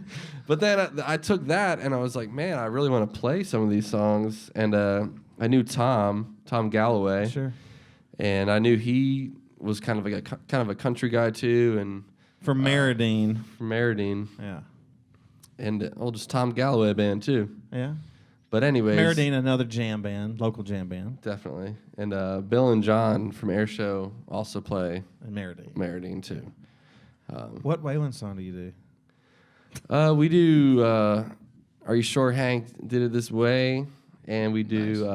But then I took that, and I was like, "Man, I really want to play some of these songs." And I knew Tom Galloway, Sure. and I knew he was kind of a country guy too, and From Meridine. from Meridine, Yeah. and just Tom Galloway band too. Yeah. But anyways, Meridine, another jam band, local jam band definitely. And Bill and John from Airshow also play in Meridine. Meridine too. What Waylon song do you do? We do Are You Sure Hank Did It This Way? And we do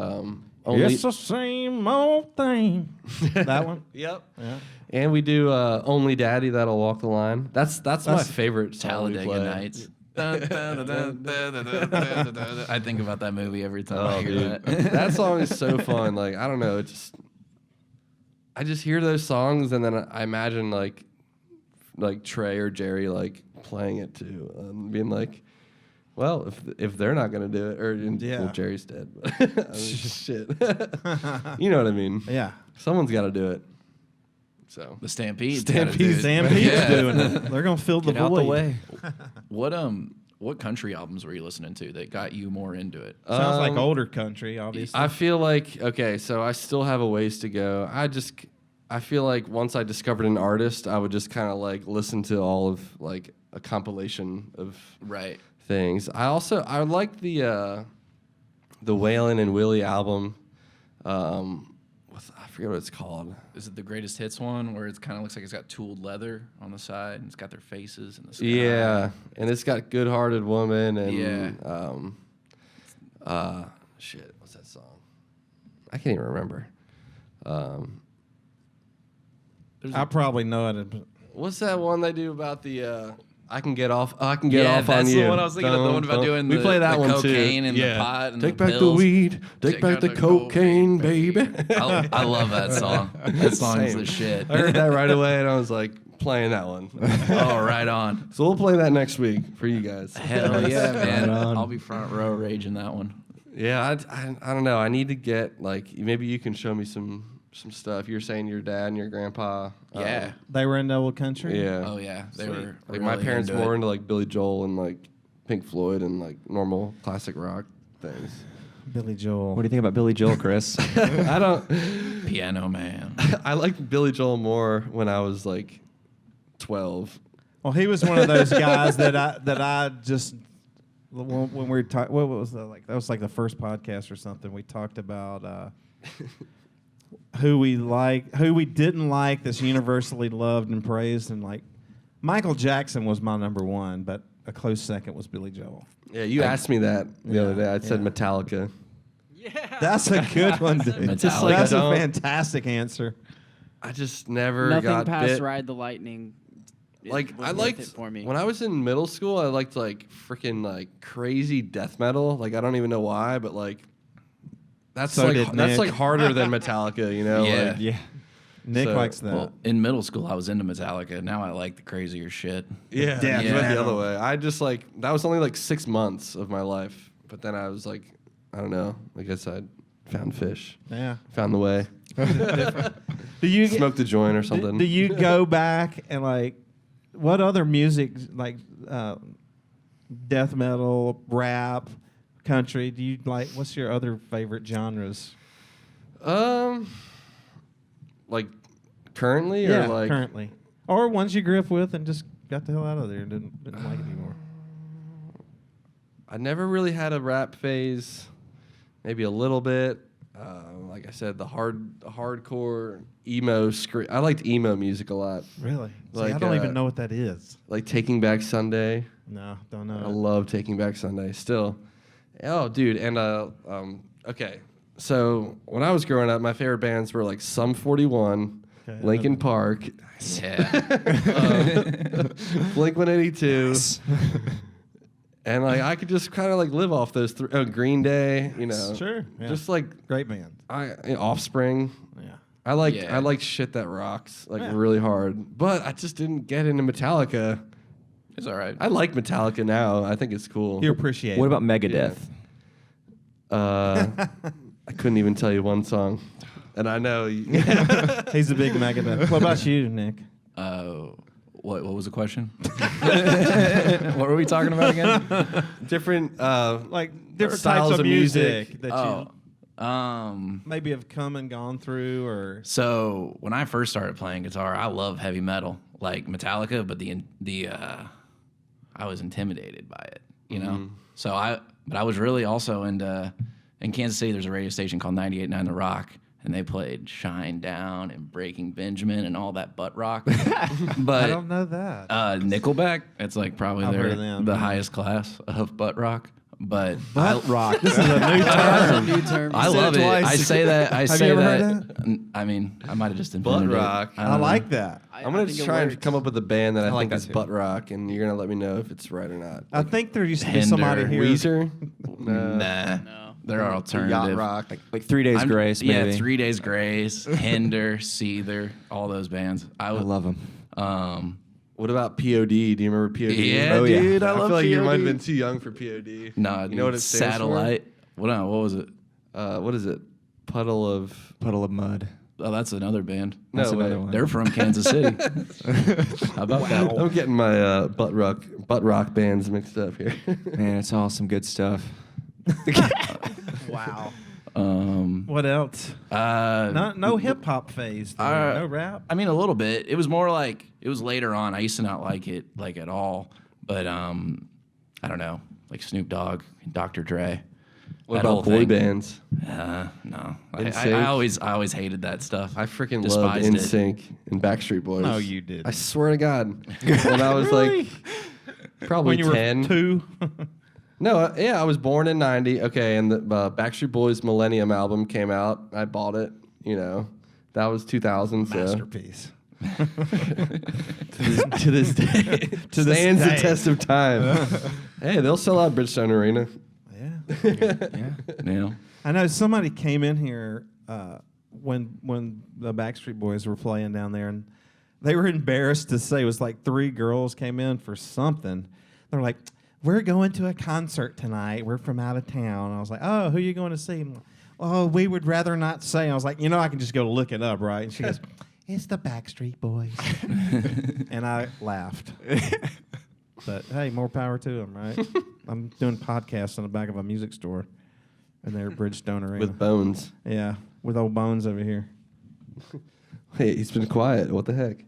Only... It's the same old thing. That one? Yep. Yeah. And we do Only Daddy That'll Walk the Line. That's my favorite song we Talladega play. Nights. I think about that movie every time I Oh, hear dude. that. That song is so fun. Like, I don't know. I just hear those songs, and then I imagine like Trey or Jerry like playing it too, and being like, well, if they're not gonna do it, or well, Jerry's dead, but I mean, shit, you know what I mean? Yeah. Someone's got to do it. So The Stampede. Stampede's Stampede's Yeah. doing it. They're gonna fill the Get out void. the way. What country albums were you listening to that got you more into it? Sounds like older country, obviously. I feel like, okay, so I still have a ways to go. I feel like once I discovered an artist, I would just kind of like listen to all of like a compilation of Right. things. I like the Waylon and Willie album. I forget what it's called. Is it the greatest hits one where it kind of looks like it's got tooled leather on the side and it's got their faces in the sky? Yeah, and it's got Good Hearted Woman and shit, what's that song? I can't even remember. I probably know it. What's that one they do about the I can get off on you? That's the one I was thinking of, the one about doing we play that the one cocaine too. and the pot and Take the back the pills. weed, take back the cocaine, baby. I love that song. That song's Same. the shit. I heard that right away, and I was like playing that one. Oh, right on. So we'll play that next week for you guys. Hell yeah, man. Right on. I'll be front row raging that one. Yeah, I don't know. I need to get like maybe you can show me some stuff. You're saying your dad and your grandpa. Yeah. They were in Noble Country. Yeah. Oh yeah, they Sweet. were. Like my really parents into more it. into like Billy Joel and like Pink Floyd and like normal classic rock things. Billy Joel. What do you think about Billy Joel, Chris? I don't. Piano Man. I liked Billy Joel more when I was like 12. Well, he was one of those guys that I just when we were talking. What was that like? That was like the first podcast or something. We talked about who we didn't like, that's universally loved and praised, and like Michael Jackson was my number one, but a close second was Billy Joel. Yeah, you asked me that the other day. I said yeah. Metallica. Yeah. That's a good one, dude. Metallica. That's a Don't- fantastic answer. I just never Nothing got past bit. Ride the Lightning. Like was I worth liked it for me. when I was in middle school. I liked like freaking like crazy death metal. Like I don't even know why, but like that's So like did that's Nick. like harder than Metallica. You know? Yeah. Like, Yeah, Nick So, likes that. Well, in middle school, I was into Metallica. Now I like the crazier shit. yeah. Death It went the metal. other way. I just like that was only like 6 months of my life, but then I was like, I don't know. I guess I found fish, Yeah. found the way, Do you smoked a joint or something. Do you go back and like what other music like death metal, rap, country? Do you like? What's your other favorite genres? Like currently or like currently, or ones you grew up with and just got the hell out of there and didn't like it anymore. I never really had a rap phase. Maybe a little bit. Like I said, the hardcore emo I liked emo music a lot. Really? See, Like, I don't even know what that is. Like Taking Back Sunday. No, don't know. I love Taking Back Sunday still. Oh, dude, and okay. So when I was growing up, my favorite bands were like Sum 41, Okay, Linkin Park, Yeah. Blink 182, and like I could just kind of like live off those three. Green Day, you know. Sure. Yeah. Just like Great band. Offspring. Yeah. I like Yeah. I like shit that rocks like Yeah. really hard, but I just didn't get into Metallica. It's all right. I like Metallica now. I think it's cool. You appreciate What it. about Megadeth? I couldn't even tell you one song, and I know. He's a big Megadeth. What about you, Nick? What was the question? What were we talking about again? Different Like different styles types of of music that Oh, you maybe have come and gone through, or so when I first started playing guitar, I love heavy metal, like Metallica, but I was intimidated by it, you know. So I was really also in Kansas City. There's a radio station called 98.9 The Rock, and they played Shine Down and Breaking Benjamin and all that butt rock. But I don't know that. Nickelback, it's like probably I've heard of them. the highest class of butt rock. But Butt rock. This is a new term. New term. I said love it it. twice. I say that. I Have say you ever that. heard I mean, I might have just butt invented rock. it. I don't know. like that. I'm gonna try and come up with a band that I like think that is too. butt rock, and you're gonna let me know if it's right or not. I think there used to be Hinder, somebody here. Weezer, Nah, No. there are Yacht alternative. Rock. Like 3 Days Grace, maybe. Yeah, 3 Days Grace, Hinder, Seether, all those bands. I love them. What about POD? Do you remember POD? Yeah, Oh, yeah. dude, I I love feel like you POD. might have been too young for POD. No, you know what it stands Satellite. What was it? for? What is it? Puddle of. Puddle of Mud. Oh, that's another band. No, That's another wait. one. They're from Kansas City. How about that? I'm getting my butt rock bands mixed up here. Man, it's all some good stuff. Wow. Um, What else? No hip hop phase. though. No rap. I mean, a little bit. It was more like it was later on. I used to not like it like at all. But I don't know, like Snoop Dogg, Dr. Dre. What that whole about boy thing. bands? No, I NSYNC? always hated that stuff. I freaking love Despised it. NSYNC and Backstreet Boys. No, you didn't. I swear to God. When I was like probably when you 10. were 2. No, yeah, I was born in 90. Okay, and the Backstreet Boys Millennium album came out. I bought it, you know. That was 2000. So Masterpiece. to this day, stands the day. test of time. Hey, they'll sell out Bridgestone Arena. Yeah. Yeah. I know somebody came in here when the Backstreet Boys were playing down there, and they were embarrassed to say it was like 3 girls came in for something. They're like, "We're going to a concert tonight. We're from out of town." I was like, "Oh, who are you going to see?" I'm like, "Oh, we would rather not say." I was like, I can just go look it up, right? And she goes, "It's the Backstreet Boys," and I laughed. But hey, more power to them, right? I'm doing podcasts in the back of a music store, and they're at Bridgestone Arena. With Bones. Yeah, with old Bones over here. Hey, he's been quiet. What the heck?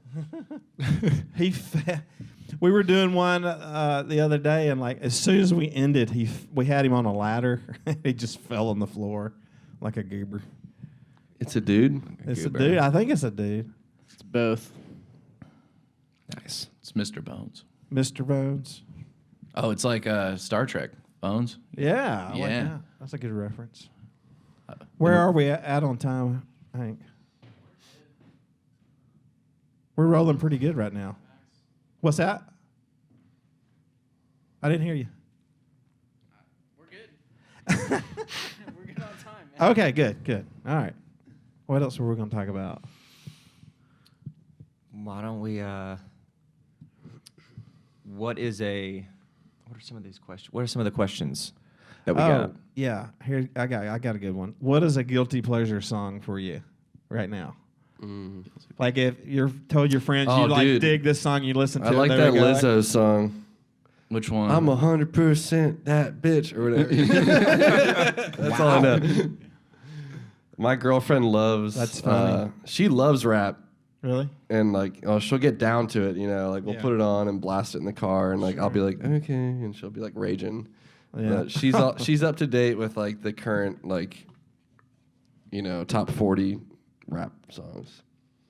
We were doing one the other day, and like as soon as we ended, we had him on a ladder. He just fell on the floor like a goober. It's a dude. It's a dude. I think it's a dude. It's both. Nice. It's Mr. Bones. Mr. Bones. Oh, it's like Star Trek. Bones. Yeah. I like Yeah. that. That's a good reference. Where are we at on time, Hank? We're rolling pretty good right now. What's that? I didn't hear you. We're good. We're good on time, man. Okay, good. All right. What else were we going to talk about? Why don't we? What are some of these questions? What are some of the questions that we got? Yeah. Here, I got a good one. What is a guilty pleasure song for you right now? Like if you're told your friends Oh, you like dude. dig this song, you listen to I it. like they that go, Lizzo song. Which one? I'm 100% that bitch or whatever. That's all I know. My girlfriend loves. That's funny. She loves rap, Really? and like, she'll get down to it. You know, like we'll Yeah. put it on and blast it in the car, and like I'll be like, okay, and she'll be like raging. Yeah. But she's up to date with like the current like, top 40 rap songs.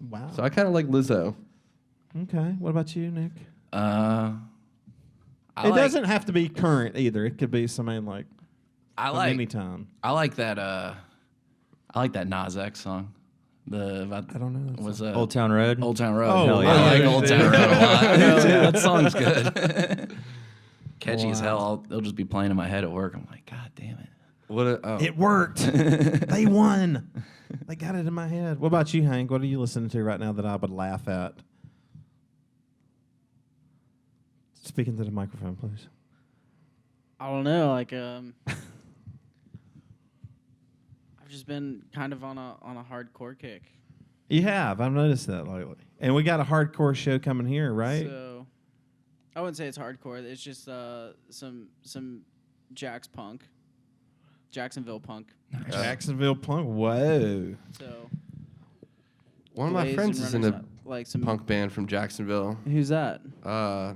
Wow. So I kind of like Lizzo. Okay. What about you, Nick? It Doesn't have to be current either. It could be something like from any time. I like that. I like that Nas X song. I don't know. That Was song. Old Town Road. Old Town Road. Oh, hell yeah. I like yeah. Old Town Road a lot. Dude, that song's good. Catchy as Wow. hell. They'll just be playing in my head at work. I'm like, God damn it. It worked. They won. They got it in my head. What about you, Hank? What are you listening to right now that I would laugh at? Speaking to the microphone, please. I don't know. Like, I've just been kind of on a hardcore kick. You have. I've noticed that lately. And we got a hardcore show coming here, right? So I wouldn't say it's hardcore. It's just some Jacksonville punk. Jacksonville punk. Whoa. So One of my Blaze friends and is in Runners a Up, like some punk band from Jacksonville. Who's that? I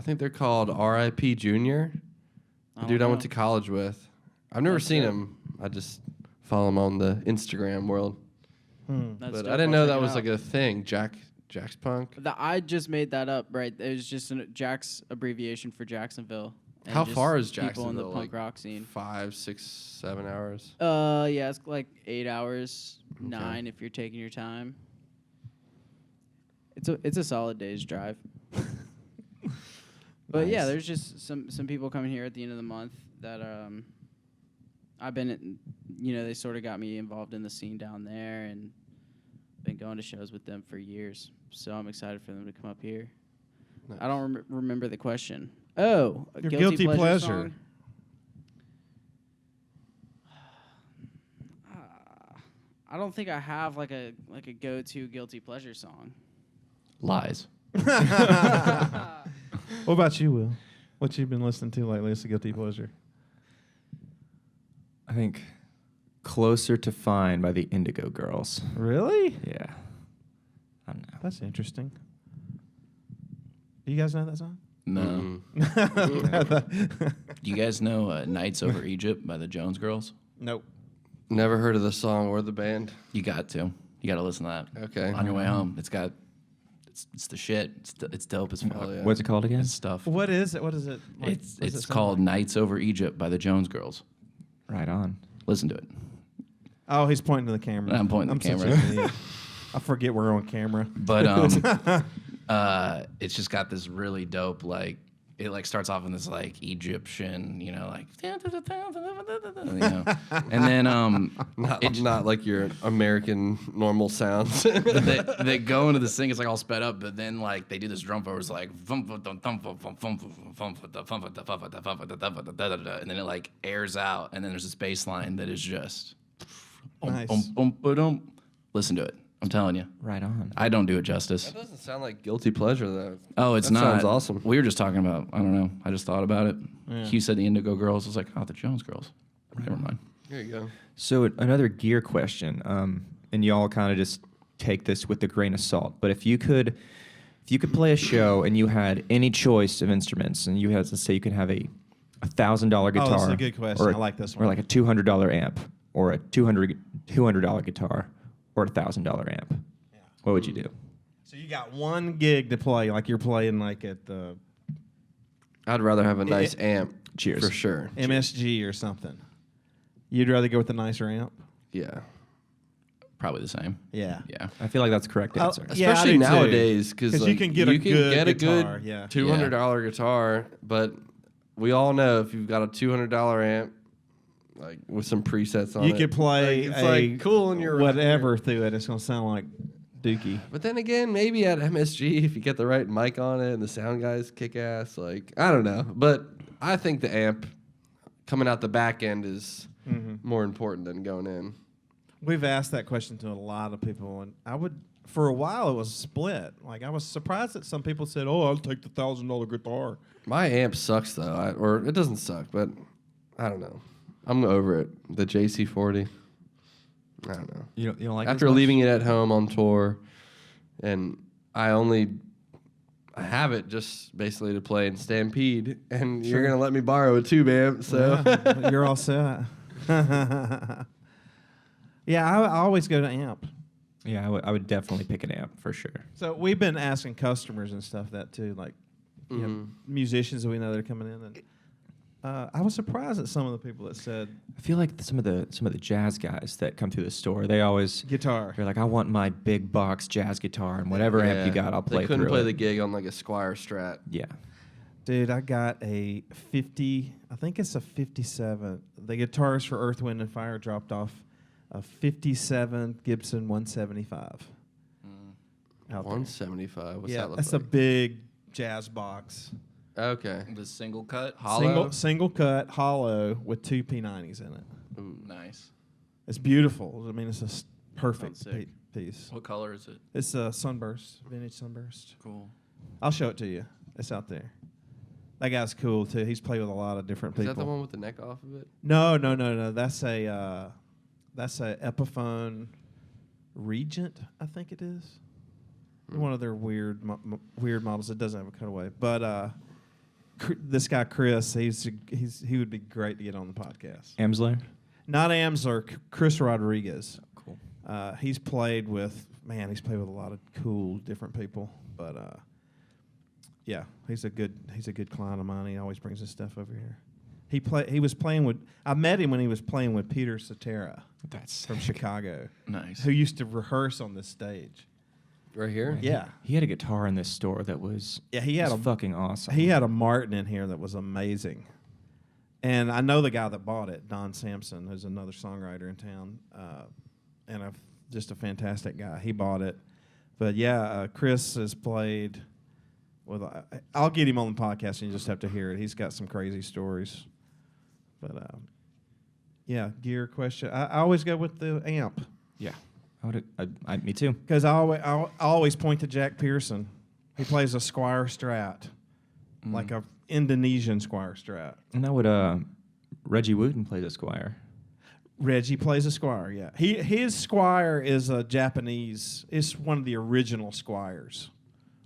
think they're called R.I.P. Junior. The dude I went to college with. I've never That's seen dope. him. I just follow him on the Instagram world. That's But dope. I didn't I'll know check that it was out. like a thing. Jack's Punk. I just made that up, right? It was just Jack's abbreviation for Jacksonville. and How just far is people in the Jacksonville? punk Like rock scene? 5, 6, 7 hours. Yeah, it's like 8 hours, Okay. 9 if you're taking your time. It's a solid day's drive. But yeah, Nice. there's just some people coming here at the end of the month that I've been, they sort of got me involved in the scene down there and been going to shows with them for years. So I'm excited for them to come up here. Nice. I don't remember the question. Oh, a Your guilty pleasure. song? I don't think I have like a go-to guilty pleasure song. Lies. What about you, Will? What you been listening to lately? It's a guilty pleasure. I think Closer to Fine by the Indigo Girls. Really? Yeah. I don't know. That's interesting. Do you guys know that song? No. Mm-mm. Do you guys know Nights Over Egypt by the Jones Girls? Nope. Never heard of the song or the band. You got to. You got to listen to that. Okay. On your way home. It's the shit. It's dope as fuck. Hell yeah. What's it called again? It's stuff. What is it? What is it? Like, It's what does it sound called like? Nights Over Egypt by the Jones Girls. Right on. Listen to it. Oh, he's pointing to the camera. I'm pointing to the such camera. an idiot. I forget we're on camera. But it's just got this really dope it starts off in this Egyptian, and then Not like your American normal sounds. they go into this thing, it's all sped up, but then they do this drum over, it's like and then it airs out, and then there's this bass line that is just Nice. listen to it. I'm telling you. Right on. I don't do it justice. That doesn't sound like guilty pleasure though. Oh, it's That not. sounds awesome. We were just talking about, I don't know. I just thought about it. Yeah. Hugh said the Indigo Girls. I was like, oh, the Jones Girls. Never mind. Here you go. So another gear question, and y'all kind of just take this with a grain of salt. But if you could play a show and you had any choice of instruments, and you had, let's say, you could have a $1,000 guitar, this is a good question. or I like this or one. like a $200 amp, or a $200 guitar, or a $1,000 amp. What would you do? So you got one gig to play, like you're playing at the I'd rather have a nice amp. Cheers. For sure. MSG or something. You'd rather go with the nicer amp? Yeah. Probably the same. Yeah. Yeah. I feel like that's the correct Oh, answer. yeah, I Especially do too. nowadays, because you can get a good guitar, yeah. $200 guitar, but we all know if you've got a $200 amp, with some presets on it, You could play it's cool in your whatever through it. It's going to sound like Dookie. But then again, maybe at MSG, if you get the right mic on it and the sound guys kick ass, I don't know. But I think the amp coming out the back end is more important than going in. We've asked that question to a lot of people, and for a while, it was split. I was surprised that some people said, "Oh, I'll take the $1,000 guitar." My amp sucks though, or it doesn't suck, but I don't know. I'm over it. The JC40. I don't know. You don't like it After as much? leaving it at home on tour, and I only I have it just basically to play in Stampede, and you're gonna let me borrow it too, man. So Yeah, you're all set. Yeah, I always go to amp. Yeah, I would definitely pick an amp for sure. So we've been asking customers and stuff that too, like you know, musicians that we know that are coming in, and I was surprised at some of the people that said I feel like some of the jazz guys that come through the store, they always guitar. they're like, I want my big box jazz guitar and whatever amp you got, I'll play They couldn't through play it. the gig on like a Squire Strat. Yeah. Dude, I got a 50, I think it's a 57. The guitarist for Earth, Wind, and Fire dropped off a 57 Gibson 175. Out there. 175. What's Yeah, that look that's like? a big jazz box. Okay. The single cut. Hollow? Single cut, hollow, with two P90s in it. Ooh. Nice. It's beautiful. I mean, it's a perfect Sounds sick. piece. What color is it? It's a sunburst, vintage sunburst. Cool. I'll show it to you. It's out there. That guy's cool too. He's played with a lot of different Is people. that the one with the neck off of it? No. That's a Epiphone Regent, I think it is. One of their weird models. It doesn't have a cutaway, but this guy Chris, he would be great to get on the podcast. Amsler? Not Amsler, Chris Rodriguez. Cool. He's played with a lot of cool different people, but yeah, he's a good client of mine. He always brings his stuff over here. He was playing with. I met him when he was playing with Peter Cetera That's from Chicago, Nice. who used to rehearse on this stage. Right here? Yeah, He had a guitar in this store that was he fucking awesome. He had a Martin in here that was amazing, and I know the guy that bought it, Don Sampson, who's another songwriter in town, and just a fantastic guy. He bought it, but yeah, Chris has played. I'll get him on the podcast, and you just have to hear it. He's got some crazy stories. But yeah, gear question. I always go with the amp Yeah. Me too. because I always point to Jack Pearson. He plays a Squire Strat, like a Indonesian Squire Strat. And that would Reggie Wooten plays a Squire. Reggie plays a Squire. Yeah, his Squire is a Japanese. It's one of the original Squires,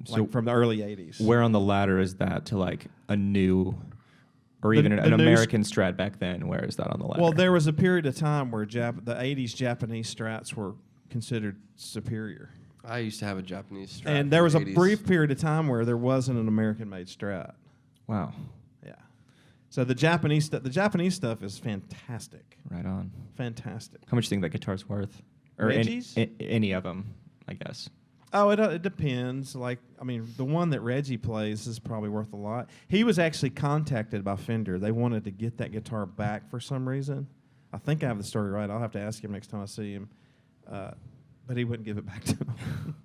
So like from the early '80s. where on the ladder is that to like a new, or The- even the an new American Strat back then? Where is that on the ladder? Well, there was a period of time where the '80s Japanese Strats were considered superior. I used to have a Japanese Strat. And there was a in the 80s. brief period of time where there wasn't an American-made Strat. Wow. Yeah. So the Japanese stuff is fantastic. Right on. Fantastic. How much do you think that guitar's worth? Or Reggie's? any of them, I guess. Oh, it depends. Like, I mean, the one that Reggie plays is probably worth a lot. He was actually contacted by Fender. They wanted to get that guitar back for some reason. I think I have the story right. I'll have to ask him next time I see him. But he wouldn't give it back to him.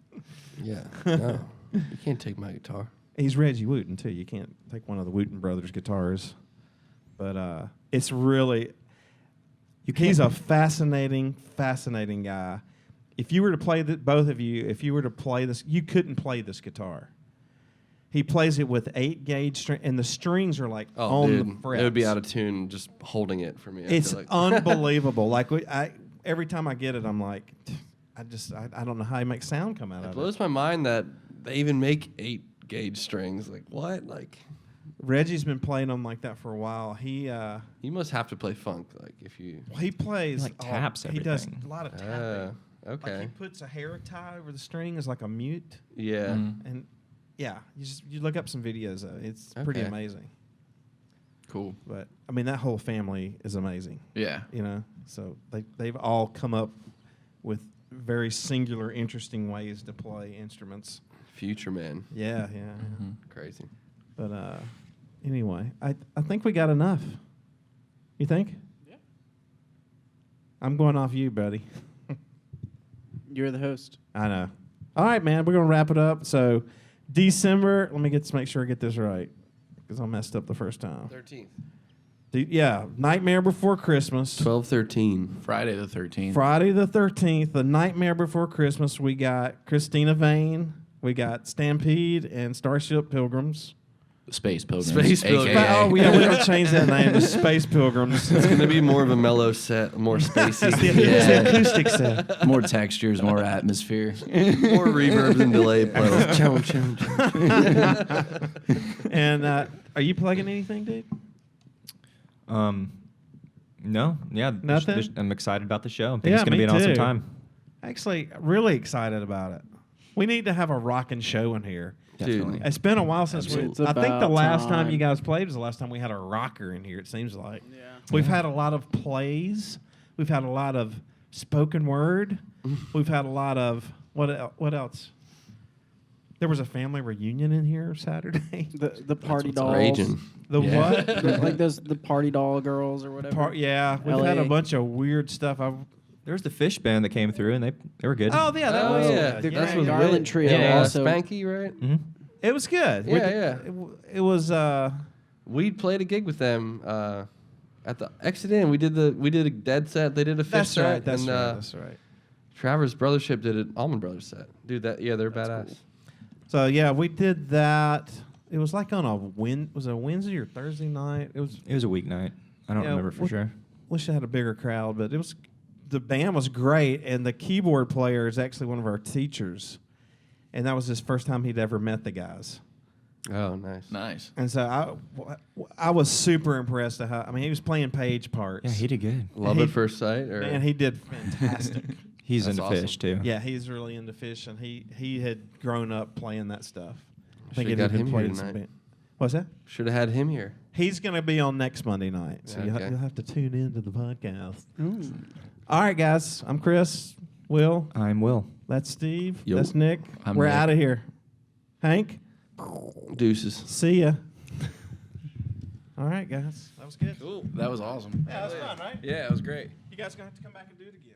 Yeah. No. You can't take my guitar. He's Reggie Wooten, too. You can't take one of the Wooten brothers' guitars. But it's really... He's a fascinating guy. If you were to play both of you, if you were to play this, you couldn't play this guitar. He plays it with 8-gauge string, and the strings are like on the frets. It would be out of tune just holding it for me. I It's feel like. unbelievable. Like every time I get it, I'm like, I don't know how he makes sound come out It of it. blows my mind that they even make 8-gauge strings. Like what? Like Reggie's been playing them like that for a while. you must have to play funk. Like if you. He plays Like taps He does everything. a lot of tapping. Okay. Like he puts a hair tie over the string as like a mute, Yeah. and yeah, you look up some videos of it. It's pretty Okay. amazing. Cool. But I mean, that whole family is amazing. Yeah. You know, so they've all come up with very singular, interesting ways to play instruments. Future man. Yeah. Crazy. But anyway, I think we got enough. You think? Yeah. I'm going off you, buddy. You're the host. I know. All right, man. We're gonna wrap it up. So, December. Let me make sure I get this right because I messed up the first time. 13th. Yeah, Nightmare Before Christmas. 12/13. Friday the 13th. Friday the 13th, the Nightmare Before Christmas. We got Christina Vane. We got Stampede and Starship Pilgrims. Space Pilgrims. Space Pilgrims. AKA. Oh, we don't change that name to Space Pilgrims. It's going to be more of a mellow set, more spacey. It's the acoustic set. More textures, more atmosphere. More reverb and delay pedals. Chum, chum, chum. And are you plugging anything, dude? No, yeah, Nothing? I'm excited about the show. I think Yeah, it's going to me be an awesome too. time. Actually, really excited about it. We need to have a rockin' show in here. Definitely. It's been a while since Absolutely. I think the It's last about time you time. guys played was the last time we had a rocker in here, it seems like. Yeah. We've had a lot of plays. We've had a lot of spoken word. We've had a lot of what else? There was a family reunion in here Saturday. The party what's dolls. Raging. The Yeah. what? Like the party doll girls or whatever. Yeah, we've had a LA. bunch of weird stuff. There was the Fish band that came through, and they were good. Oh yeah, that Oh, was yeah. The That's Grand with Garland Whit. Trio Yeah, also. Spanky, right? hmm It was good. Yeah. It was. We played a gig with them at the Exit Inn. We did a Dead set. They did a Fish That's set. right. That's and, right. That's right. Traverse Brothership did an Allman Brothers set. Dude, they're badass. So yeah, we did that. It was like on was it a Wednesday or Thursday night? It was. It was a weeknight. I don't Yeah, remember for we- sure. Wish I had a bigger crowd, but the band was great, and the keyboard player is actually one of our teachers, and that was his first time he'd ever met the guys. Oh, nice. Nice. And so I was super impressed at how. I mean, he was playing Page parts. Yeah, he did good. Love He- at first sight, or and he did fantastic. He's That's into awesome. Fish too. Yeah, he's really into Fish, and he had grown up playing that stuff. I Should've he got even him played here in some tonight. band. What's that? should have had him here. He's going to be on next Monday night, so Yeah, okay. you'll have to tune in to the podcast. Ooh. All right, guys. I'm Chris. Will. I'm Will. That's Steve. Yo. That's Nick. I'm We're Nick. out of here. Hank. Deuces. See ya. All right, guys. That was good. Cool. That was awesome. Yeah, that was fun, right? Yeah, it was great. You guys going to have to come back and do it again.